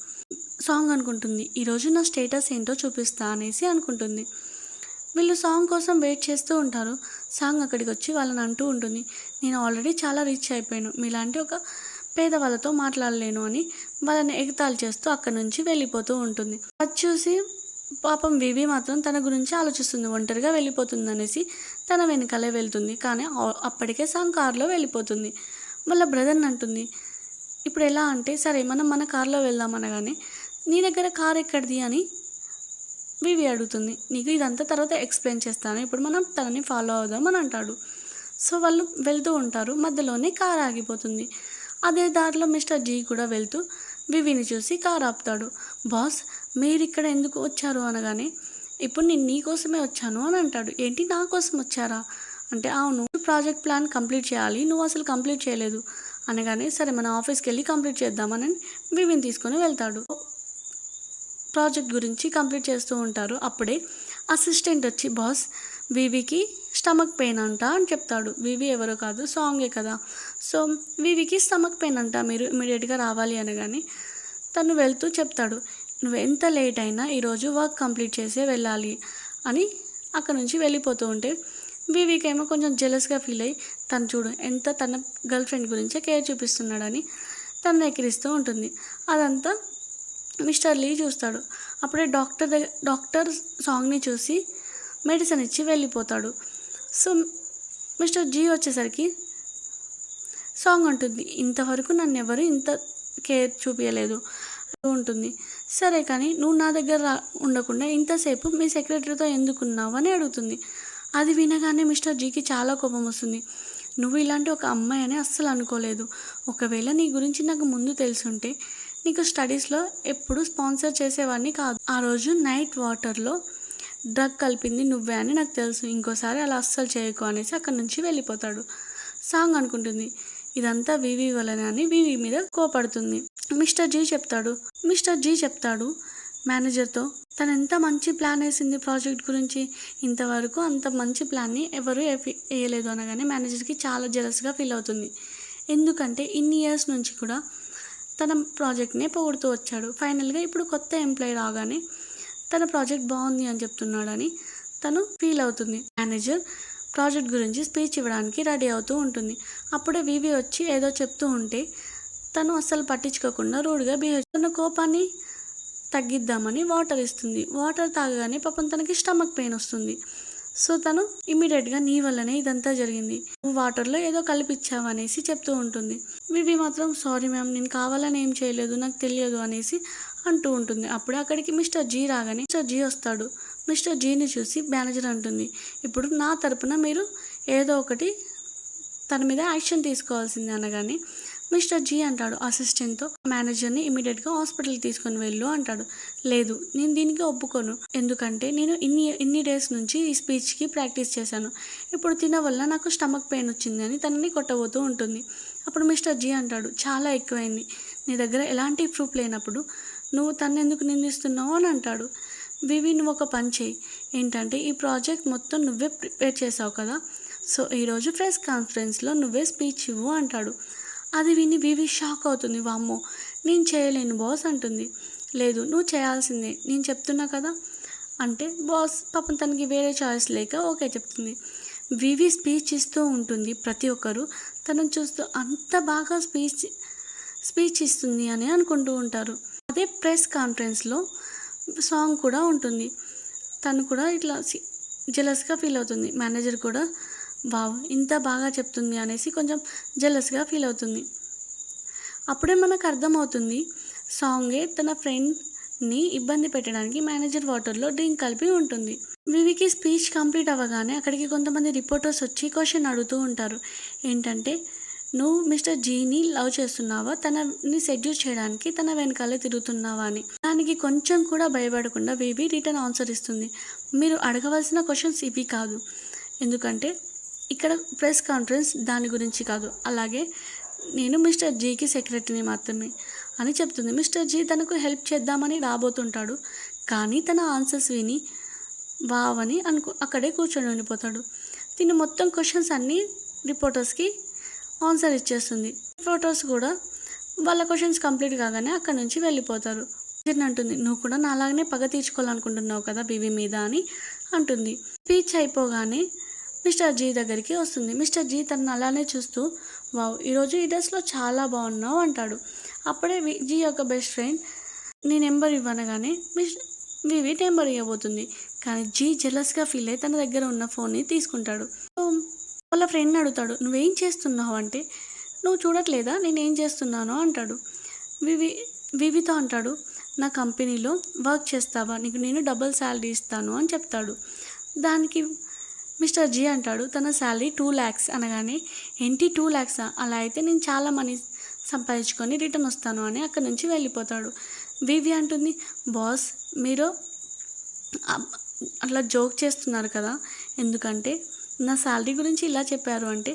సాంగ్ అనుకుంటుంది, ఈరోజు నా స్టేటస్ ఏంటో చూపిస్తా అనేసి అనుకుంటుంది. వీళ్ళు సాంగ్ కోసం వెయిట్ చేస్తూ ఉంటారు. సాంగ్ అక్కడికి వచ్చి వాళ్ళని అంటూ ఉంటుంది, నేను ఆల్రెడీ చాలా రిచ్ అయిపోయాను, మీలాంటి ఒక పేదవాళ్ళతో మాట్లాడలేను అని వాళ్ళని ఎగతాళి చేస్తూ అక్కడి నుంచి వెళ్ళిపోతూ ఉంటుంది. అది చూసి పాపం వివి మాత్రం తన గురించి ఆలోచిస్తుంది, ఒంటరిగా వెళ్ళిపోతుంది అనేసి తన వెనకాలే వెళ్తుంది. కానీ అప్పటికే సాంగ్ కారులో వెళ్ళిపోతుంది. వాళ్ళ బ్రదర్ని అంటుంది, ఇప్పుడు ఎలా అంటే, సరే మనం మన కారులో వెళ్దాం అనగానే, నీ దగ్గర కార్ ఎక్కడిది అని వివి అడుగుతుంది. నీకు ఇదంతా తర్వాత ఎక్స్ప్లెయిన్ చేస్తాను, ఇప్పుడు మనం తనని ఫాలో అవుదాం అని అంటాడు. సో వాళ్ళు వెళ్తూ ఉంటారు. మధ్యలోనే కార్ ఆగిపోతుంది. అదే దారిలో మిస్టర్ జీ కూడా వెళ్తూ వివిని చూసి కార్ ఆపుతాడు. బాస్ మీరు ఇక్కడ ఎందుకు వచ్చారు అనగానే, ఇప్పుడు నేను నీ కోసమే వచ్చాను అని అంటాడు. ఏంటి నా కోసం వచ్చారా అంటే, అవును ప్రాజెక్ట్ ప్లాన్ కంప్లీట్ చేయాలి, నువ్వు అసలు కంప్లీట్ చేయలేదు అనగానే, సరే మన ఆఫీస్కి వెళ్ళి కంప్లీట్ చేద్దామని వివిని తీసుకొని వెళ్తాడు. ప్రాజెక్ట్ గురించి కంప్లీట్ చేస్తూ ఉంటారు. అప్పుడే అసిస్టెంట్ వచ్చి, బాస్ వివికి స్టమక్ పెయిన్ అంట అని చెప్తాడు. వివి ఎవరో కాదు, సాంగే కదా. సో వివికి స్టమక్ పెయిన్ అంట, మీరు ఇమీడియట్గా రావాలి అనగానే తను వెళ్తూ చెప్తాడు, నువ్వు ఎంత లేట్ అయినా ఈరోజు వర్క్ కంప్లీట్ చేసే వెళ్ళాలి అని అక్కడ నుంచి వెళ్ళిపోతూ ఉంటే, వివికి ఏమో కొంచెం జెలస్గా ఫీల్ అయ్యి, తను చూడు ఎంత తన గర్ల్ ఫ్రెండ్ గురించే కేర్ చూపిస్తున్నాడని తను ఎక్కిరిస్తూ ఉంటుంది. అదంతా మిస్టర్ లీ చూస్తాడు. అప్పుడే డాక్టర్ సాంగ్ని చూసి మెడిసిన్ ఇచ్చి వెళ్ళిపోతాడు. సో మిస్టర్ జీ వచ్చేసరికి సాంగ్ ఉంటుంది, ఇంతవరకు నన్ను ఎవరు ఇంత కేర్ చూపించలేదు ఉంటుంది. సరే కానీ నువ్వు నా దగ్గర ఉండకుండా ఇంతసేపు మీ సెక్రటరీతో ఎందుకున్నావు అని అడుగుతుంది. అది వినగానే మిస్టర్ జీకి చాలా కోపం వస్తుంది. నువ్వు ఇలాంటి ఒక అమ్మాయి అని అస్సలు అనుకోలేదు, ఒకవేళ నీ గురించి నాకు ముందు తెలుసుంటే నీకు స్టడీస్లో ఎప్పుడు స్పాన్సర్ చేసేవాడిని కాదు. ఆ రోజు నైట్ వాటర్లో డ్రగ్ కలిపింది నువ్వే అని నాకు తెలుసు. ఇంకోసారి అలా అస్సలు చేయకు అనేసి అక్కడి నుంచి వెళ్ళిపోతాడు. సాంగ్ అనుకుంటుంది ఇదంతా వివి వలన అని వివి మీద కోపడుతుంది. మిస్టర్ జీ చెప్తాడు మేనేజర్తో తను ఎంత మంచి ప్లాన్ వేసింది ప్రాజెక్ట్ గురించి, ఇంతవరకు అంత మంచి ప్లాన్ని ఎవరు వేయలేదు అనగానే మేనేజర్కి చాలా జెలస్గా ఫీల్ అవుతుంది. ఎందుకంటే ఇన్ని ఇయర్స్ నుంచి కూడా తన ప్రాజెక్ట్నే పొగుడుతూ వచ్చాడు. ఫైనల్గా ఇప్పుడు కొత్త ఎంప్లాయీ రాగానే తన ప్రాజెక్ట్ బాగుంది అని చెప్తున్నాడని తను ఫీల్ అవుతుంది. మేనేజర్ ప్రాజెక్ట్ గురించి స్పీచ్ ఇవ్వడానికి రెడీ అవుతూ ఉంటుంది. అప్పుడే వివి వచ్చి ఏదో చెప్తూ ఉంటే తను అస్సలు పట్టించుకోకుండా రూడ్గా బిహేవ్ తన కోపాన్ని తగ్గిద్దామని వాటర్ ఇస్తుంది. వాటర్ తాగగానే పాపం తనకి స్టమక్ పెయిన్ వస్తుంది. సో తను ఇమ్మీడియట్గా నీ వల్లనే ఇదంతా జరిగింది, నువ్వు వాటర్లో ఏదో కలిపిచ్చావు అనేసి చెప్తూ ఉంటుంది. వివి మాత్రం సారీ మ్యామ్, నేను కావాలని ఏం చేయలేదు, నాకు తెలియదు అనేసి అంటూ ఉంటుంది. అప్పుడే అక్కడికి మిస్టర్ జీ రాగానే మిస్టర్ జీ వస్తాడు. మిస్టర్ జీని చూసి మేనేజర్ అంటుంది ఇప్పుడు నా తరపున మీరు ఏదో ఒకటి తన మీద యాక్షన్ తీసుకోవాల్సింది అనగానే మిస్టర్ జీ అంటాడు అసిస్టెంట్తో మేనేజర్ని ఇమీడియట్గా హాస్పిటల్కి తీసుకొని వెళ్ళు అంటాడు. లేదు, నేను దీనికి ఒప్పుకోను. ఎందుకంటే నేను ఇన్ని డేస్ నుంచి ఈ స్పీచ్కి ప్రాక్టీస్ చేశాను. ఇప్పుడు తిన వల్ల నాకు స్టమక్ పెయిన్ వచ్చింది అని తనని కొట్టబోతూ ఉంటుంది. అప్పుడు మిస్టర్ జీ అంటాడు చాలా ఎక్కువైంది, నీ దగ్గర ఎలాంటి ప్రూఫ్ లేనప్పుడు నువ్వు తను ఎందుకు నిందిస్తున్నావు అని అంటాడు. వివి నువ్వు ఒక పని చేయి, ఏంటంటే ఈ ప్రాజెక్ట్ మొత్తం నువ్వే ప్రిపేర్ చేసావు కదా, సో ఈరోజు ప్రెస్ కాన్ఫరెన్స్లో నువ్వే స్పీచ్ ఇవ్వు అంటాడు. అది విని వివి షాక్ అవుతుంది. వామ్మో, నేను చేయలేను బాస్ అంటుంది. లేదు, నువ్వు చేయాల్సిందే, నేను చెప్తున్నా కదా అంటే బాస్ పాపం తనకి వేరే చాయిస్ లేక ఓకే చెప్తుంది. వివి స్పీచ్ ఇస్తూ ఉంటుంది. ప్రతి ఒక్కరు తనను చూస్తూ అంత బాగా స్పీచ్ ఇస్తుంది అని అనుకుంటూ ఉంటారు. అదే ప్రెస్ కాన్ఫరెన్స్లో సాంగ్ కూడా ఉంటుంది. తను కూడా ఇట్లా జెలస్గా ఫీల్ అవుతుంది. మేనేజర్ కూడా వావ్ ఇంత బాగా చెప్తుంది అనేసి కొంచెం జెలస్గా ఫీల్ అవుతుంది. అప్పుడే మనకు అర్థమవుతుంది సాంగే తన ఫ్రెండ్ని ఇబ్బంది పెట్టడానికి మేనేజర్ వాటర్లో డ్రింక్ కలిపి ఉంటుంది. వివికి స్పీచ్ కంప్లీట్ అవ్వగానే అక్కడికి కొంతమంది రిపోర్టర్స్ వచ్చి క్వశ్చన్ అడుగుతూ ఉంటారు. ఏంటంటే నువ్వు మిస్టర్ జీని లవ్ చేస్తున్నావా, తనని సెడ్యూస్ చేయడానికి తన వెనకాలే తిరుగుతున్నావా అని. దానికి కొంచెం కూడా భయపడకుండా వివి రిటర్న్ ఆన్సర్ ఇస్తుంది. మీరు అడగవలసిన క్వశ్చన్స్ ఇవి కాదు, ఎందుకంటే ఇక్కడ ప్రెస్ కాన్ఫరెన్స్ దాని గురించి కాదు, అలాగే నేను మిస్టర్ జీకి సెక్రటరీని మాత్రమే అని చెప్తుంది. మిస్టర్ జీ తనకు హెల్ప్ చేద్దామని రాబోతుంటాడు, కానీ తన ఆన్సర్స్ విని వావ్ అని అక్కడే కూర్చొని ఉండిపోతాడు. తిను మొత్తం క్వశ్చన్స్ అన్నీ రిపోర్టర్స్కి ఆన్సర్ ఇచ్చేస్తుంది. రిపోర్టర్స్ కూడా వాళ్ళ క్వశ్చన్స్ కంప్లీట్ కాగానే అక్కడి నుంచి వెళ్ళిపోతారు. అంటుంది నువ్వు కూడా నాలాగనే పగ తీర్చుకోవాలనుకుంటున్నావు కదా బీవీ మీద అని అంటుంది. స్పీచ్ అయిపోగానే మిస్టర్ జీ దగ్గరికి వస్తుంది. మిస్టర్ జీ తనను అలానే చూస్తూ వావ్ ఈరోజు ఈ డ్రెస్లో చాలా బాగున్నావు అంటాడు. అప్పుడే జీ యొక్క బెస్ట్ ఫ్రెండ్ నీ నెంబర్ ఇవ్వనగానే వివి నెంబర్ ఇవ్వబోతుంది, కానీ జీ జెలస్గా ఫీల్ అయ్యి తన దగ్గర ఉన్న ఫోన్ని తీసుకుంటాడు. వాళ్ళ ఫ్రెండ్ని అడుగుతాడు నువ్వేం చేస్తున్నావు అంటే నువ్వు చూడట్లేదా నేనేం చేస్తున్నానో అంటాడు. వివితో అంటాడు నా కంపెనీలో వర్క్ చేస్తావా, నీకు నేను డబుల్ శాలరీ ఇస్తాను అని చెప్తాడు. దానికి మిస్టర్ జీ అంటాడు తన శాలరీ 2 lakhs అనగానే ఏంటి 2 lakhs, అలా అయితే నేను చాలా మనీ సంపాదించుకొని రిటర్న్ వస్తాను అని అక్కడి నుంచి వెళ్ళిపోతాడు. వివి అంటుంది బాస్ మీరు అట్లా జోక్ చేస్తున్నారు కదా, ఎందుకంటే నా శాలరీ గురించి ఇలా చెప్పారు అంటే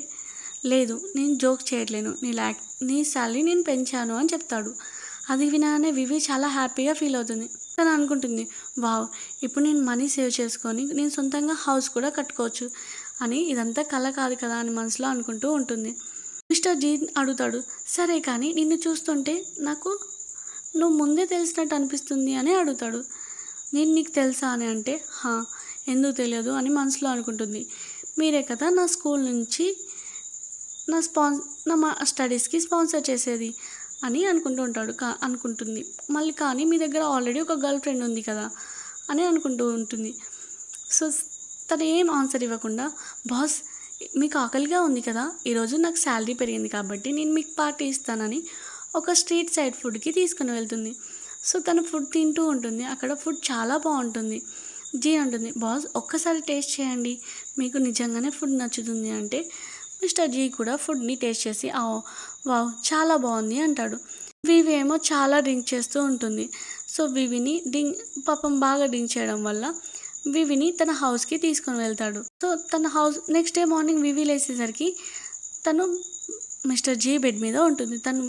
లేదు నేను జోక్ చేయట్లేను, నీ శాలరీ నేను పెంచాను అని చెప్తాడు. అది వినగానే వివి చాలా హ్యాపీగా ఫీల్ అవుతుంది. తను అనుకుంటుంది వావ్ ఇప్పుడు నేను మనీ సేవ్ చేసుకొని నేను సొంతంగా హౌస్ కూడా కట్టుకోవచ్చు అని, ఇదంతా కళ కాదు కదా అని మనసులో అనుకుంటూ ఉంటుంది. మిస్టర్ జీ అడుగుతాడు సరే కానీ నిన్ను చూస్తుంటే నాకు నువ్వు ముందే తెలిసినట్టు అనిపిస్తుంది అని అడుగుతాడు. నేను నీకు తెలుసా అని అంటే ఎందుకు తెలియదు అని మనసులో అనుకుంటుంది. మీరే కదా నా స్కూల్ నుంచి మా స్టడీస్కి స్పాన్సర్ చేసేది అని అనుకుంటుంది. మళ్ళీ కానీ మీ దగ్గర ఆల్రెడీ ఒక గర్ల్ ఫ్రెండ్ ఉంది కదా అని అనుకుంటూ ఉంటుంది. సో తను ఏం ఆన్సర్ ఇవ్వకుండా బాస్ మీకు ఆకలిగా ఉంది కదా, ఈరోజు నాకు శాలరీ పెరిగింది కాబట్టి నేను మీకు పార్టీ ఇస్తానని ఒక స్ట్రీట్ సైడ్ ఫుడ్కి తీసుకుని వెళ్తుంది. సో తను ఫుడ్ తింటూ ఉంటుంది. అక్కడ ఫుడ్ చాలా బాగుంటుంది. జీ అంటుంది బాస్ ఒక్కసారి టేస్ట్ చేయండి, మీకు నిజంగానే ఫుడ్ నచ్చుతుంది అంటే మిస్టర్ జీ కూడా ఫుడ్ని టేస్ట్ చేసి వావ్ చాలా బాగుంది అంటాడు. వివి ఏమో చాలా డ్రింక్ చేస్తూ ఉంటుంది. సో వివిని పాపం బాగా డ్రింక్ చేయడం వల్ల వివిని తన హౌస్‌కి తీసుకొని వెళ్తాడు. సో తన హౌస్ నెక్స్ట్ డే మార్నింగ్ వివి లేసేసరికి తను మిస్టర్ జీ బెడ్ మీద ఉంటుంది. తను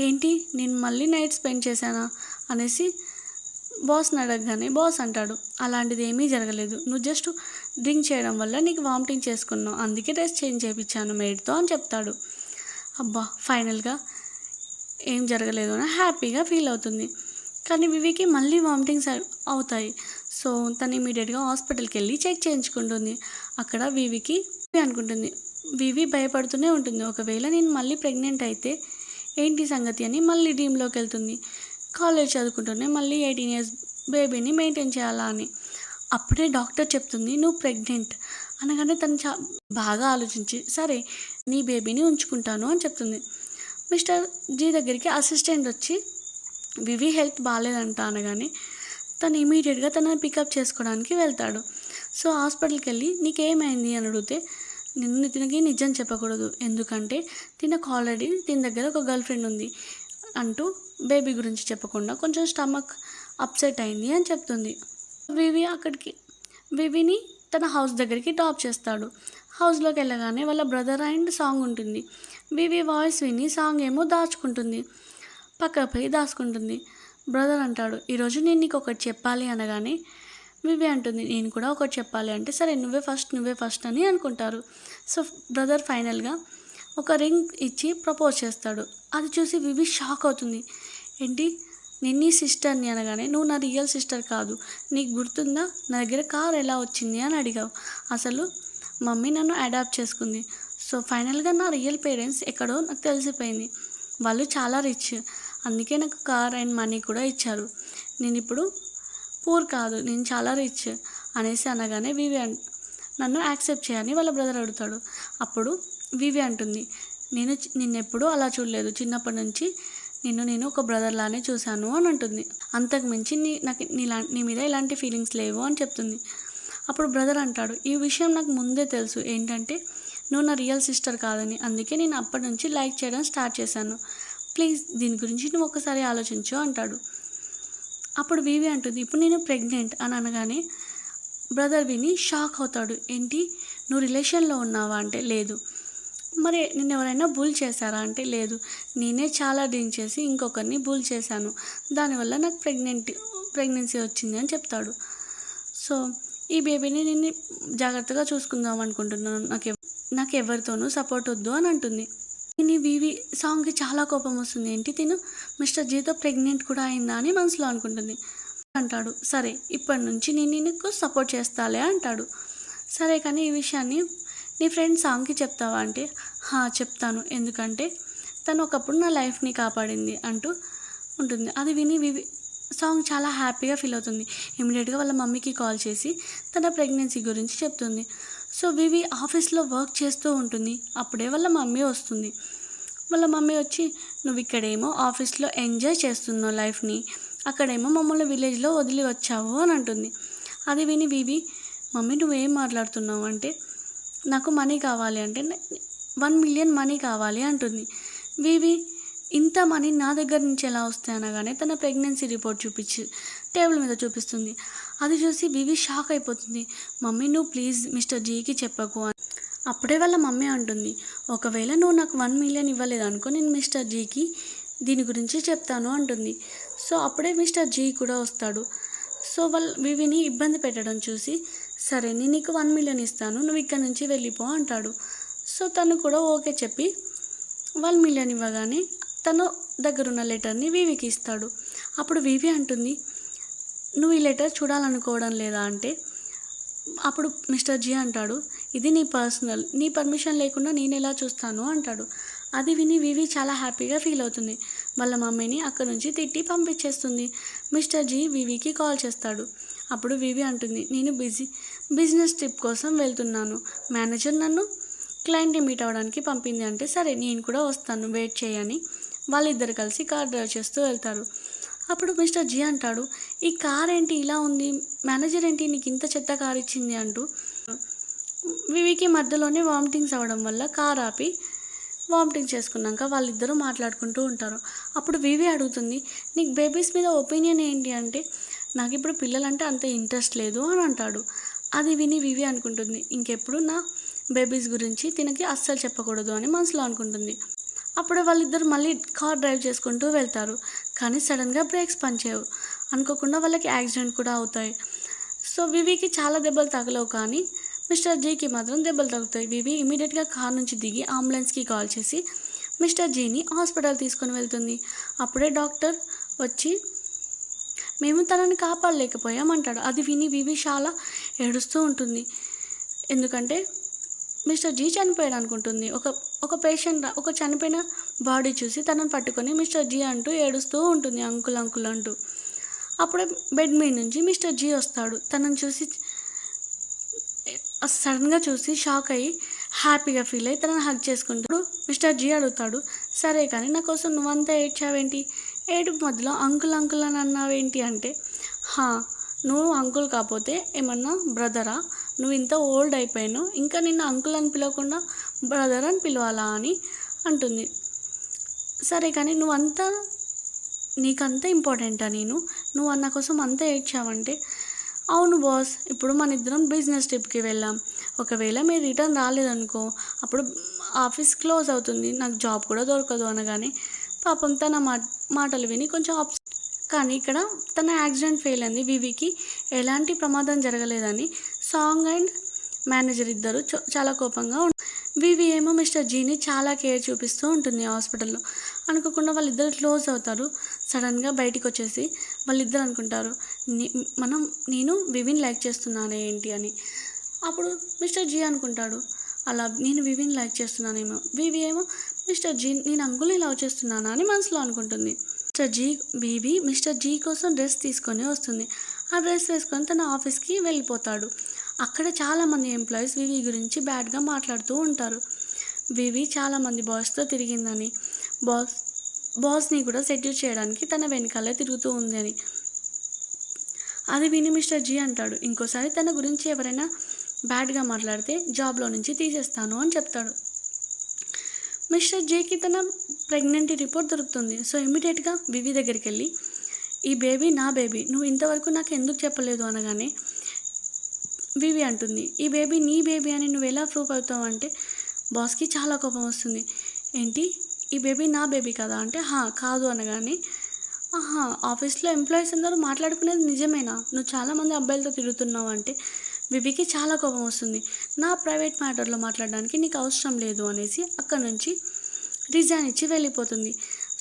ఏంటి నేను మళ్ళీ నైట్ స్పెండ్ చేశానా అనేసి బాస్‌ని అడగగానే బాస్ అంటాడు, అలాంటిది ఏమీ జరగలేదు. నువ్వు జస్ట్ డ్రింక్ చేయడం వల్ల నీకు వామిటింగ్ చేసుకున్నావు. అందుకే డ్రెస్ చేంజ్ చేపించాను మెయిడ్‌తో అని చెప్తాడు. అబ్బా! ఫైనల్‌గా ఏం జరగలేదు అని హ్యాపీగా ఫీల్ అవుతుంది. కానీ వివికి మళ్ళీ వామిటింగ్స్ అవుతాయి. సో తను ఇమీడియట్‌గా హాస్పిటల్‌కి వెళ్ళి చెక్ చేయించుకుంటుంది. అక్కడ వివికి అనుకుంటుంది. వివి భయపడుతూనే ఉంటుంది. ఒకవేళ నేను మళ్ళీ ప్రెగ్నెంట్ అయితే ఏంటి సంగతి అని మళ్ళీ డ్రీమ్‌లోకి వెళ్తుంది. కాలేజ్ చదువుకుంటూనే మళ్ళీ 18 ఇయర్స్ బేబీని మెయింటైన్ చేయాలా అని. అప్పుడే డాక్టర్ చెప్తుంది నువ్వు ప్రెగ్నెంట్ అనగానే తను బాగా ఆలోచించి సరే నీ బేబీని ఉంచుకుంటాను అని చెప్తుంది. మిస్టర్ జీ దగ్గరికి అసిస్టెంట్ వచ్చి వివి హెల్త్ బాగాలేదంట అనగానే తను ఇమీడియట్గా తనని పికప్ చేసుకోవడానికి వెళ్తాడు. సో హాస్పిటల్కి వెళ్ళి నీకేమైంది అని అడిగితే తినకి నిజం చెప్పకూడదు, ఎందుకంటే తినకు ఆల్రెడీ తిన దగ్గర ఒక గర్ల్ ఫ్రెండ్ ఉంది అంటూ బేబీ గురించి చెప్పకుండా కొంచెం స్టమక్ అప్సెట్ అయింది అని చెప్తుంది. వివిని తన హౌస్ దగ్గరికి డ్రాప్ చేస్తాడు. హౌస్లోకి వెళ్ళగానే వాళ్ళ బ్రదర్ అండ్ సాంగ్ ఉంటుంది. వివి వాయిస్ విని సాంగ్ ఏమో దాచుకుంటుంది, పక్కపై దాచుకుంటుంది. బ్రదర్ అంటాడు ఈరోజు నేను నీకు ఒకటి చెప్పాలి అనగానే వివి అంటుంది నేను కూడా ఒకటి చెప్పాలి అంటే సరే నువ్వే ఫస్ట్ అని అనుకుంటారు. సో బ్రదర్ ఫైనల్గా ఒక రింగ్ ఇచ్చి ప్రపోజ్ చేస్తాడు. అది చూసి వివి షాక్ అవుతుంది. ఏంటి నేను నీ సిస్టర్ని అనగానే నువ్వు నా రియల్ సిస్టర్ కాదు, నీకు గుర్తుందా నా దగ్గర కార్ ఎలా వచ్చింది అని అడిగావు. అసలు మమ్మీ నన్ను అడాప్ట్ చేసుకుంది. సో ఫైనల్గా నా రియల్ పేరెంట్స్ ఎక్కడో నాకు తెలిసిపోయింది. వాళ్ళు చాలా రిచ్, అందుకే నాకు కార్ అండ్ మనీ కూడా ఇచ్చారు. నేను ఇప్పుడు పూర్ కాదు, నేను చాలా రిచ్ అనేసి అనగానే వివి నన్ను యాక్సెప్ట్ చేయని వాళ్ళ బ్రదర్ అడుగుతాడు. అప్పుడు వివి అంటుంది నిన్నెప్పుడూ అలా చూడలేదు, చిన్నప్పటి నుంచి నేను ఒక బ్రదర్లానే చూశాను అని అంటుంది. అంతకు మించి నీ మీద ఎలాంటి ఫీలింగ్స్ లేవు అని చెప్తుంది. అప్పుడు బ్రదర్ అంటాడు ఈ విషయం నాకు ముందే తెలుసు, ఏంటంటే నువ్వు నా రియల్ సిస్టర్ కాదని, అందుకే నేను అప్పటి నుంచి లైక్ చేయడం స్టార్ట్ చేశాను. ప్లీజ్ దీని గురించి నువ్వు ఒకసారి ఆలోచించు అంటాడు. అప్పుడు వివి అంటుంది ఇప్పుడు నేను ప్రెగ్నెంట్ అని అనగానే బ్రదర్ విని షాక్ అవుతాడు. ఏంటి నువ్వు రిలేషన్లో ఉన్నావా అంటే లేదు. మరి నిన్ను ఎవరైనా బుల్ చేశారా అంటే లేదు, నేనే చాలా డ్రింక్ చేసి ఇంకొకరిని బుల్ చేశాను, దానివల్ల నాకు ప్రెగ్నెన్సీ వచ్చింది అని చెప్తాడు. సో ఈ బేబీని నేను జాగ్రత్తగా చూసుకుందాం అనుకుంటున్నాను, నాకు ఎవరితోనూ సపోర్ట్ వద్దు అని అంటుంది. వివి సాంగ్కి చాలా కోపం వస్తుంది. ఏంటి తిను మిస్టర్ జీతో ప్రెగ్నెంట్ కూడా అయిందా అని మనసులో అనుకుంటుంది. అంటాడు సరే ఇప్పటి నుంచి నేను నీకు సపోర్ట్ చేస్తాలే అంటాడు. సరే కానీ ఈ విషయాన్ని నీ ఫ్రెండ్ సాంగ్కి చెప్తావా అంటే చెప్తాను, ఎందుకంటే తను ఒకప్పుడు నా లైఫ్ని కాపాడింది అంటూ ఉంటుంది. అది విని వివి సాంగ్ చాలా హ్యాపీగా ఫీల్ అవుతుంది. ఇమీడియట్గా వాళ్ళ మమ్మీకి కాల్ చేసి తన ప్రెగ్నెన్సీ గురించి చెప్తుంది. సో వివి ఆఫీస్లో వర్క్ చేస్తూ ఉంటుంది. అప్పుడే వాళ్ళ మమ్మీ వస్తుంది. వాళ్ళ మమ్మీ వచ్చి నువ్వు ఇక్కడేమో ఆఫీస్లో ఎంజాయ్ చేస్తున్నావు లైఫ్ని, అక్కడేమో మమ్మల్ని విలేజ్లో వదిలి వచ్చావు అని అంటుంది. అది విని వివి మమ్మీ నువ్వేం మాట్లాడుతున్నావు అంటే నాకు మనీ కావాలి అంటే 1 మిలియన్ మనీ కావాలి అంటుంది. వివి ఇంత మనీ నా దగ్గర నుంచి ఎలా వస్తాయి అనగానే తన ప్రెగ్నెన్సీ రిపోర్ట్ చూపించి టేబుల్ మీద చూపిస్తుంది. అది చూసి వివి షాక్ అయిపోతుంది. మమ్మీ నువ్వు ప్లీజ్ మిస్టర్ జీకి చెప్పకు అని. అప్పుడే వాళ్ళ మమ్మీ అంటుంది ఒకవేళ నువ్వు నాకు 1 మిలియన్ ఇవ్వలేదు అనుకో నేను మిస్టర్ జీకి దీని గురించి చెప్తాను అంటుంది. సో అప్పుడే మిస్టర్ జీ కూడా వస్తాడు. సో వాళ్ళు వివిని ఇబ్బంది పెట్టడం చూసి సరే నేను నీకు 1 మిలియన్ ఇస్తాను, నువ్వు ఇక్కడ నుంచి వెళ్ళిపో అంటాడు. సో తను కూడా ఓకే చెప్పి 1 మిలియన్ ఇవ్వగానే తను దగ్గరున్న లెటర్ని వివికి ఇస్తాడు. అప్పుడు వివి అంటుంది నువ్వు ఈ లెటర్ చూడాలనుకోవడం లేదా అంటే అప్పుడు మిస్టర్ జీ అంటాడు ఇది నీ పర్సనల్, నీ పర్మిషన్ లేకుండా నేను ఎలా చూస్తాను అంటాడు. అది విని వివి చాలా హ్యాపీగా ఫీల్ అవుతుంది. వాళ్ళ మమ్మీని అక్కడి నుంచి తిట్టి పంపించేస్తుంది. మిస్టర్ జీ వివికి కాల్ చేస్తాడు. అప్పుడు వివి అంటుంది నేను బిజినెస్ ట్రిప్ కోసం వెళ్తున్నాను, మేనేజర్ నన్ను క్లయింట్ని మీట్ అవ్వడానికి పంపింది అంటే సరే నేను కూడా వస్తాను వెయిట్ చేయని వాళ్ళిద్దరు కలిసి కార్ డ్రైవ్ చేస్తూ వెళ్తారు. అప్పుడు మిస్టర్ జీ అంటాడు ఈ కార్ ఏంటి ఇలా ఉంది, మేనేజర్ ఏంటి నీకు ఇంత చెత్త కార్ ఇచ్చింది అంటూ వివికి మధ్యలోనే వామిటింగ్స్ అవ్వడం వల్ల కార్ ఆపి వామిటింగ్ చేసుకున్నాక వాళ్ళిద్దరూ మాట్లాడుకుంటూ ఉంటారు. అప్పుడు వివి అడుగుతుంది, నీకు బేబీస్ మీద ఒపీనియన్ ఏంటి అంటే, నాకు ఇప్పుడు పిల్లలంటే అంత ఇంట్రెస్ట్ లేదు అని అంటాడు. అది విని వివి అనుకుంటుంది, ఇంకెప్పుడు నా బేబీస్ గురించి తినకి అస్సలు చెప్పకూడదు అని మనసులో అనుకుంటుంది. అప్పుడు వాళ్ళిద్దరు మళ్ళీ కార్ డ్రైవ్ చేసుకుంటూ వెళ్తారు. కానీ సడన్గా బ్రేక్స్ పనిచేయవు. అనుకోకుండా వాళ్ళకి యాక్సిడెంట్ కూడా అవుతాయి. సో వివికి చాలా దెబ్బలు తగలవు, కానీ మిస్టర్ జీకి మాత్రం దెబ్బలు తగులుతాయి. వివి ఇమీడియట్గా కార్ నుంచి దిగి అంబులెన్స్కి కాల్ చేసి మిస్టర్ జీని హాస్పిటల్ తీసుకొని వెళ్తుంది. అప్పుడే డాక్టర్ వచ్చి మేము తనని కాపాడలేకపోయామంటాడు. అది విని వివి చాలా ఏడుస్తూ ఉంటుంది. ఎందుకంటే మిస్టర్ జీ చనిపోయాడు అనుకుంటుంది. ఒక పేషెంట్ ఒక చనిపోయిన బాడీ చూసి తనని పట్టుకొని మిస్టర్ జీ అంటూ ఏడుస్తూ ఉంటుంది, అంకుల్ అంకుల్ అంటూ. అప్పుడే బెడ్ మీద నుంచి మిస్టర్ జీ వస్తాడు. తనని చూసి సడన్గా చూసి షాక్ అయ్యి హ్యాపీగా ఫీల్ అయ్యి తనని హగ్ చేసుకుంటాడు. మిస్టర్ జీ అడుగుతాడు, సరే కానీ నా కోసం నువ్వంతా ఏడ్చావేంటి, ఏడుపు మధ్యలో అంకుల్ అంకుల్ అని అన్నావేంటి అంటే, నువ్వు అంకుల్ కాకపోతే ఏమన్నా బ్రదరా, నువ్వు ఇంత ఓల్డ్ అయిపోయాను, ఇంకా నిన్ను అంకుల్ అని పిలవకుండా బ్రదర్ అని పిలవాలా అని అంటుంది. సరే కానీ నీకంత ఇంపార్టెంటా నువ్వు నా కోసం అంతా ఏడ్చావంటే, అవును బాస్, ఇప్పుడు మన ఇద్దరం బిజినెస్ ట్రిప్కి వెళ్ళాం, ఒకవేళ మీరు రిటర్న్ రాలేదనుకో అప్పుడు ఆఫీస్ క్లోజ్ అవుతుంది, నాకు జాబ్ కూడా దొరకదు అనగానే పాపం తన మాటలు విని కొంచెం కానీ ఇక్కడ తన యాక్సిడెంట్ ఫెయిల్ అయింది. వివికి ఎలాంటి ప్రమాదం జరగలేదని సాంగ్ అండ్ మేనేజర్ ఇద్దరు చాలా కోపంగా వివి ఏమో మిస్టర్ జీని చాలా కేర్ చూపిస్తూ ఉంటుంది హాస్పిటల్లో. అనుకోకుండా వాళ్ళిద్దరు క్లోజ్ అవుతారు. సడన్గా బయటికి వచ్చేసి వాళ్ళిద్దరు అనుకుంటారు, నేను వివిని లైక్ చేస్తున్నాను ఏంటి అని. అప్పుడు మిస్టర్ జీ అనుకుంటాడు, అలా నేను వివిని లైక్ చేస్తున్నానేమో. వివి ఏమో మిస్టర్ జీ నేను అంకుల్ని లవ్ చేస్తున్నానా అని మనసులో అనుకుంటుంది. వివి మిస్టర్ జీ కోసం డ్రెస్ తీసుకొని వస్తుంది. ఆ డ్రెస్ వేసుకొని తన ఆఫీస్కి వెళ్ళిపోతాడు. అక్కడ చాలామంది ఎంప్లాయీస్ వివి గురించి బ్యాడ్గా మాట్లాడుతూ ఉంటారు. వివి చాలామంది బాస్తో తిరిగిందని, బాస్ని కూడా సెడ్యూస్ చేయడానికి తన వెనకాలే తిరుగుతూ ఉంది అని. అది విని మిస్టర్ జీ అంటాడు, ఇంకోసారి తన గురించి ఎవరైనా బ్యాడ్గా మాట్లాడితే జాబ్లో నుంచి తీసేస్తాను అని చెప్తాడు. మిస్టర్ జేకి తన ప్రెగ్నెంటీ రిపోర్ట్ దొరుకుతుంది. సో ఇమీడియట్గా వివి దగ్గరికి వెళ్ళి, ఈ బేబీ నా బేబీ, నువ్వు ఇంతవరకు నాకు ఎందుకు చెప్పలేదు అనగానే వివి అంటుంది, ఈ బేబీ నీ బేబీ అని నువ్వు ఎలా ప్రూఫ్ అవుతావు అంటే బాస్కి చాలా కోపం వస్తుంది. ఏంటి, ఈ బేబీ నా బేబీ కదా అంటే కాదు అనగానే, ఆఫీస్లో ఎంప్లాయీస్ అందరూ మాట్లాడుకునేది నిజమేనా, నువ్వు చాలామంది అబ్బాయిలతో తిరుగుతున్నావు అంటే వివికి చాలా కోపం వస్తుంది. నా ప్రైవేట్ మ్యాటర్లో మాట్లాడడానికి నీకు అవసరం లేదు అనేసి అక్కడ నుంచి రిజైన్ ఇచ్చి వెళ్ళిపోతుంది.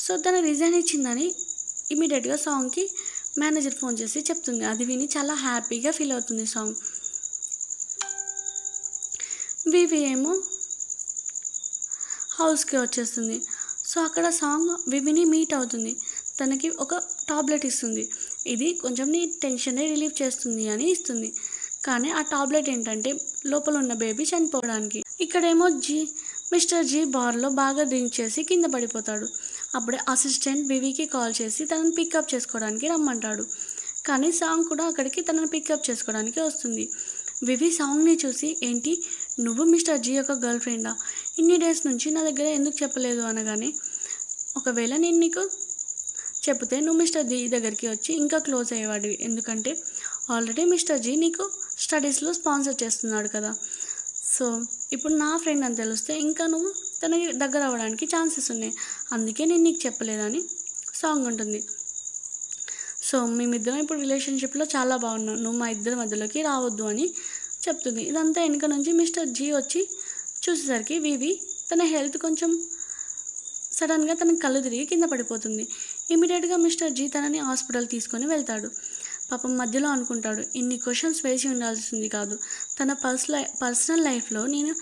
సో తను రిజైన్ ఇచ్చిందని ఇమీడియట్గా సాంగ్కి మేనేజర్ ఫోన్ చేసి చెప్తుంది. అది విని చాలా హ్యాపీగా ఫీల్ అవుతుంది సాంగ్. వివి ఏమో హౌస్కి వచ్చేస్తుంది. సో అక్కడ సాంగ్ వివిని మీట్ అవుతుంది. తనకి ఒక టాబ్లెట్ ఇస్తుంది. ఇది కొంచెం నీ టెన్షన్ రిలీఫ్ చేస్తుంది అని ఇస్తుంది. కానీ ఆ టాబ్లెట్ ఏంటంటే లోపల ఉన్న బేబీ చనిపోవడానికి. ఇక్కడేమో మిస్టర్ జీ బార్లో బాగా డ్రింక్ చేసి కింద పడిపోతాడు. అప్పుడే అసిస్టెంట్ వివికి కాల్ చేసి తనని పికప్ చేసుకోవడానికి రమ్మంటాడు. కానీ సాంగ్ కూడా అక్కడికి తనని పికప్ చేసుకోవడానికి వస్తుంది. వివి సాంగ్ని చూసి, ఏంటి నువ్వు మిస్టర్ జీ యొక్క గర్ల్ ఫ్రెండా, ఇన్ని డేస్ నుంచి నా దగ్గర ఎందుకు చెప్పలేదు అనగానే, ఒకవేళ నేను నీకు చెప్తే నువ్వు మిస్టర్ జీ దగ్గరికి వచ్చి ఇంకా క్లోజ్ అయ్యేవాడివి, ఎందుకంటే ఆల్రెడీ మిస్టర్ జీ నీకు స్టడీస్లో స్పాన్సర్ చేస్తున్నాడు కదా. సో ఇప్పుడు నా ఫ్రెండ్ అని తెలిస్తే ఇంకా నువ్వు తనకి దగ్గర అవ్వడానికి ఛాన్సెస్ ఉన్నాయి, అందుకే నేను నీకు చెప్పలేదని సాంగ్ ఉంటుంది. సో మేమిద్దరం ఇప్పుడు రిలేషన్షిప్లో చాలా బాగున్నాం, నువ్వు మా ఇద్దరి మధ్యలోకి రావద్దు అని చెప్తుంది. ఇదంతా వెనుక నుంచి మిస్టర్ జీ వచ్చి చూసేసరికి వివి తన హెల్త్ కొంచెం సడన్గా తనకి కళ్ళు తిరిగి కింద పడిపోతుంది. ఇమీడియట్గా మిస్టర్ జీ తనని హాస్పిటల్ తీసుకొని వెళ్తాడు. పాపం మధ్యలో అనుకుంటాడు, ఇన్ని క్వశ్చన్స్ వేసి ఉండాల్సింది కాదు, తన పర్సనల్ లైఫ్లో నేను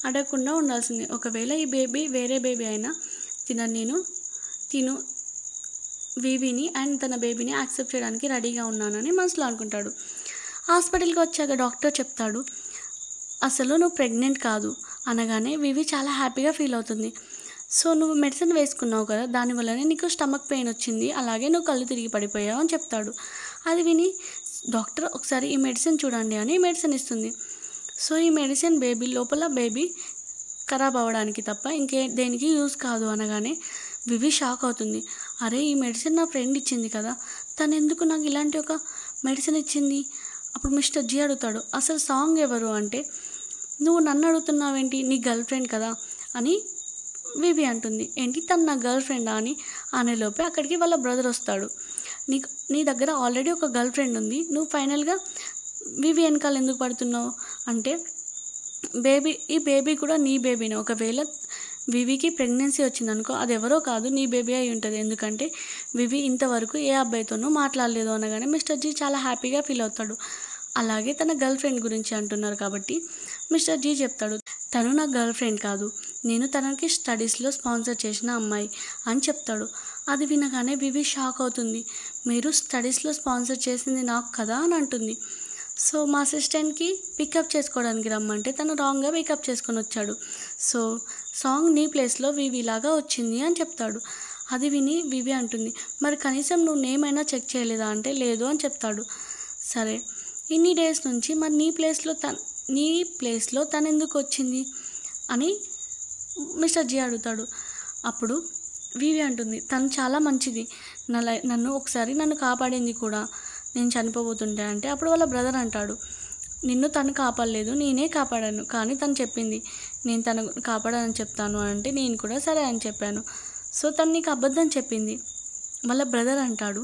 అడగకుండా ఉండాల్సింది. ఒకవేళ ఈ బేబీ వేరే బేబీ అయినా తిను వివిని అండ్ తన బేబీని యాక్సెప్ట్ చేయడానికి రెడీగా ఉన్నానని మనసులో అనుకుంటాడు. హాస్పిటల్కి వచ్చాక డాక్టర్ చెప్తాడు, అసలు నువ్వు ప్రెగ్నెంట్ కాదు అనగానే వివి చాలా హ్యాపీగా ఫీల్ అవుతుంది. సో నువ్వు మెడిసిన్ వేసుకున్నావు కదా, దానివల్లనే నీకు స్టమక్ పెయిన్ వచ్చింది, అలాగే నువ్వు కళ్ళు తిరిగి పడిపోయావు అని చెప్తాడు. అది విని డాక్టర్ ఒకసారి ఈ మెడిసిన్ చూడండి అని మెడిసిన్ ఇస్తుంది. సో ఈ మెడిసిన్ బేబీ లోపల బేబీ ఖరాబ్ అవ్వడానికి తప్ప ఇంకే దేనికి యూజ్ కాదు అనగానే వివి షాక్ అవుతుంది. అరే ఈ మెడిసిన్ నా ఫ్రెండ్ ఇచ్చింది కదా, తను ఎందుకు నాకు ఇలాంటి ఒక మెడిసిన్ ఇచ్చింది? అప్పుడు మిస్టర్ జీ అడుగుతాడు, అసలు సాంగ్ ఎవరు అంటే, నువ్వు నన్ను అడుగుతున్నావేంటి, నీ గర్ల్ ఫ్రెండ్ కదా అని వివి అంటుంది. ఏంటి తను నా గర్ల్ ఫ్రెండా అని అనేలోపే అక్కడికి వాళ్ళ బ్రదర్ వస్తాడు. నీ దగ్గర ఆల్రెడీ ఒక గర్ల్ ఫ్రెండ్ ఉంది, నువ్వు ఫైనల్గా వివి వెనకాల ఎందుకు పడుతున్నావు అంటే, ఈ బేబీ కూడా నీ బేబీనే. ఒకవేళ వివికి ప్రెగ్నెన్సీ వచ్చిందనుకో, అది ఎవరో కాదు నీ బేబీ అయి ఉంటుంది. ఎందుకంటే వివి ఇంతవరకు ఏ అబ్బాయితోనూ మాట్లాడలేదు అనగానే మిస్టర్ జీ చాలా హ్యాపీగా ఫీల్ అవుతాడు. అలాగే తన గర్ల్ ఫ్రెండ్ గురించి అంటున్నారు కాబట్టి మిస్టర్ జీ చెప్తాడు, తను నా గర్ల్ ఫ్రెండ్ కాదు, నేను తనకి స్టడీస్లో స్పాన్సర్ చేసిన అమ్మాయి అని చెప్తాడు. అది వినగానే వివి షాక్ అవుతుంది. మీరు స్టడీస్లో స్పాన్సర్ చేసింది నాకు కదా అని అంటుంది. సో మా అసిస్టెంట్కి పికప్ చేసుకోవడానికి రమ్మంటే తను రాంగ్గా పికప్ చేసుకొని వచ్చాడు. సో సాంగ్ నీ ప్లేస్లో వివి లాగా వచ్చింది అని చెప్తాడు. అది విని వివి అంటుంది, మరి కనీసం నువ్వు నేమ్ అయినా చెక్ చేయలేదా అంటే, లేదు అని చెప్తాడు. సరే ఇన్ని డేస్ నుంచి మరి నీ ప్లేస్లో తను ఎందుకు వచ్చింది అని మిస్టర్ జీ అడుగుతాడు. అప్పుడు వివి అంటుంది, తను చాలా మంచిది, నన్ను కాపాడింది కూడా నేను చనిపోబోతుంటే అంటే, అప్పుడు వాళ్ళ బ్రదర్ అంటాడు, నిన్ను తను కాపాడలేదు, నేనే కాపాడాను, కానీ తను చెప్పింది నేను తను కాపాడానని చెప్తాను అంటే నేను కూడా సరే అని చెప్పాను. సో తను నీకు అబద్ధం చెప్పింది. వాళ్ళ బ్రదర్ అంటాడు,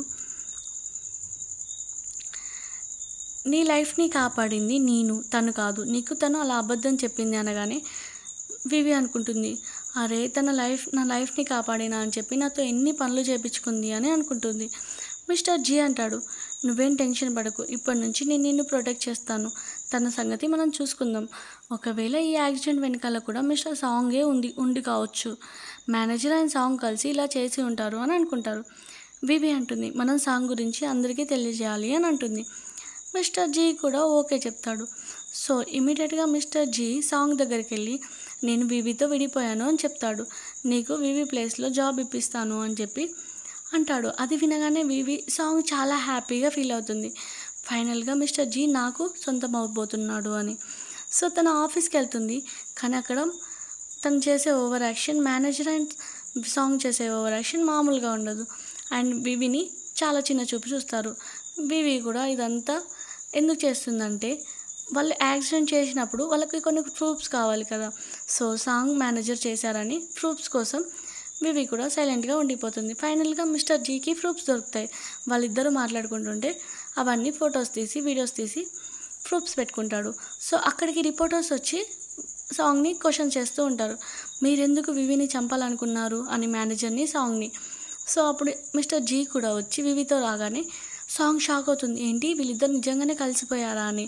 నీ లైఫ్ని కాపాడింది తను కాదు, నీకు తను అలా అబద్ధం చెప్పింది అనగానే వివి అనుకుంటుంది, అరే నా లైఫ్ని కాపాడినా అని చెప్పి నాతో ఎన్ని పనులు చేయించుకుంది అని అనుకుంటుంది. మిస్టర్ జీ అంటాడు, నువ్వేం టెన్షన్ పడకు, ఇప్పటి నుంచి నేను నిన్ను ప్రొటెక్ట్ చేస్తాను, తన సంగతి మనం చూసుకుందాం. ఒకవేళ ఈ యాక్సిడెంట్ వెనకాల కూడా మిస్టర్ సాంగే ఉండి కావచ్చు, మేనేజర్ అండ్ సాంగ్ కలిసి ఇలా చేసి ఉంటారు అని అనుకుంటారు. వివి అంటుంది, మనం సాంగ్ గురించి అందరికీ తెలియజేయాలి అని అంటుంది. మిస్టర్ జీ కూడా ఓకే చెప్తాడు. సో ఇమీడియట్గా మిస్టర్ జీ సాంగ్ దగ్గరికి వెళ్ళి, నేను వివితో విడిపోయాను అని చెప్తాడు. నీకు వివి ప్లేస్లో జాబ్ ఇప్పిస్తాను అని చెప్పి అంటాడు. అది వినగానే వివి సాంగ్ చాలా హ్యాపీగా ఫీల్ అవుతుంది. ఫైనల్గా మిస్టర్ జీ నాకు సొంతం అవ్వబోతున్నాడు అని. సో తన ఆఫీస్కి వెళ్తుంది, కానీ అక్కడ తను చేసే over action, manager and song చేసే ఓవర్ యాక్షన్ మామూలుగా ఉండదు. అండ్ వివిని చాలా చిన్న చూపు చూస్తారు. వివి కూడా ఇదంతా ఎందుకు చేస్తుందంటే, వాళ్ళు యాక్సిడెంట్ చేసినప్పుడు వాళ్ళకి కొన్ని ప్రూఫ్స్ కావాలి కదా. సో సాంగ్ మేనేజర్ చేశారని ప్రూఫ్స్ కోసం వివి కూడా సైలెంట్గా ఉండిపోతుంది. ఫైనల్గా మిస్టర్ జీకి ప్రూఫ్స్ దొరుకుతాయి. వాళ్ళిద్దరూ మాట్లాడుకుంటుంటే అవన్నీ ఫొటోస్ తీసి వీడియోస్ తీసి ప్రూఫ్స్ పెట్టుకుంటాడు. సో అక్కడికి రిపోర్టర్స్ వచ్చి సాంగ్ని క్వశ్చన్ చేస్తూ ఉంటారు, మీరెందుకు వివిని చంపాలనుకున్నారు అని మేనేజర్ని, సాంగ్ని. సో అప్పుడు మిస్టర్ జీ కూడా వచ్చి వివితో రాగానే సాంగ్ షాక్ అవుతుంది, ఏంటి వీళ్ళిద్దరు నిజంగానే కలిసిపోయారా అని.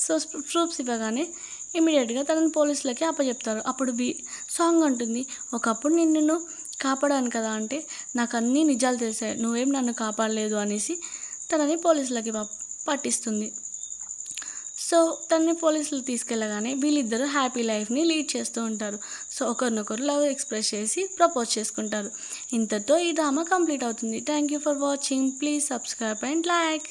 సో ప్రూఫ్స్ ఇవ్వగానే ఇమీడియట్గా తనని పోలీసులకి అప్పచెప్తారు. అప్పుడు సాంగ్ అంటుంది, ఒకప్పుడు నేను నిన్ను కాపాడాను కదా అంటే, నాకు అన్నీ నిజాలు తెలిసాయి, నువ్వేం నన్ను కాపాడలేదు అనేసి తనని పోలీసులకి పట్టిస్తుంది. సో తనని పోలీసులు తీసుకెళ్ళగానే వీళ్ళిద్దరూ హ్యాపీ లైఫ్ని లీడ్ చేస్తూ ఉంటారు. సో ఒకరినొకరు లవ్ ఎక్స్ప్రెస్ చేసి ప్రపోజ్ చేసుకుంటారు. ఇంతతో ఈ డ్రామా కంప్లీట్ అవుతుంది. Thank you for watching. Please subscribe and like.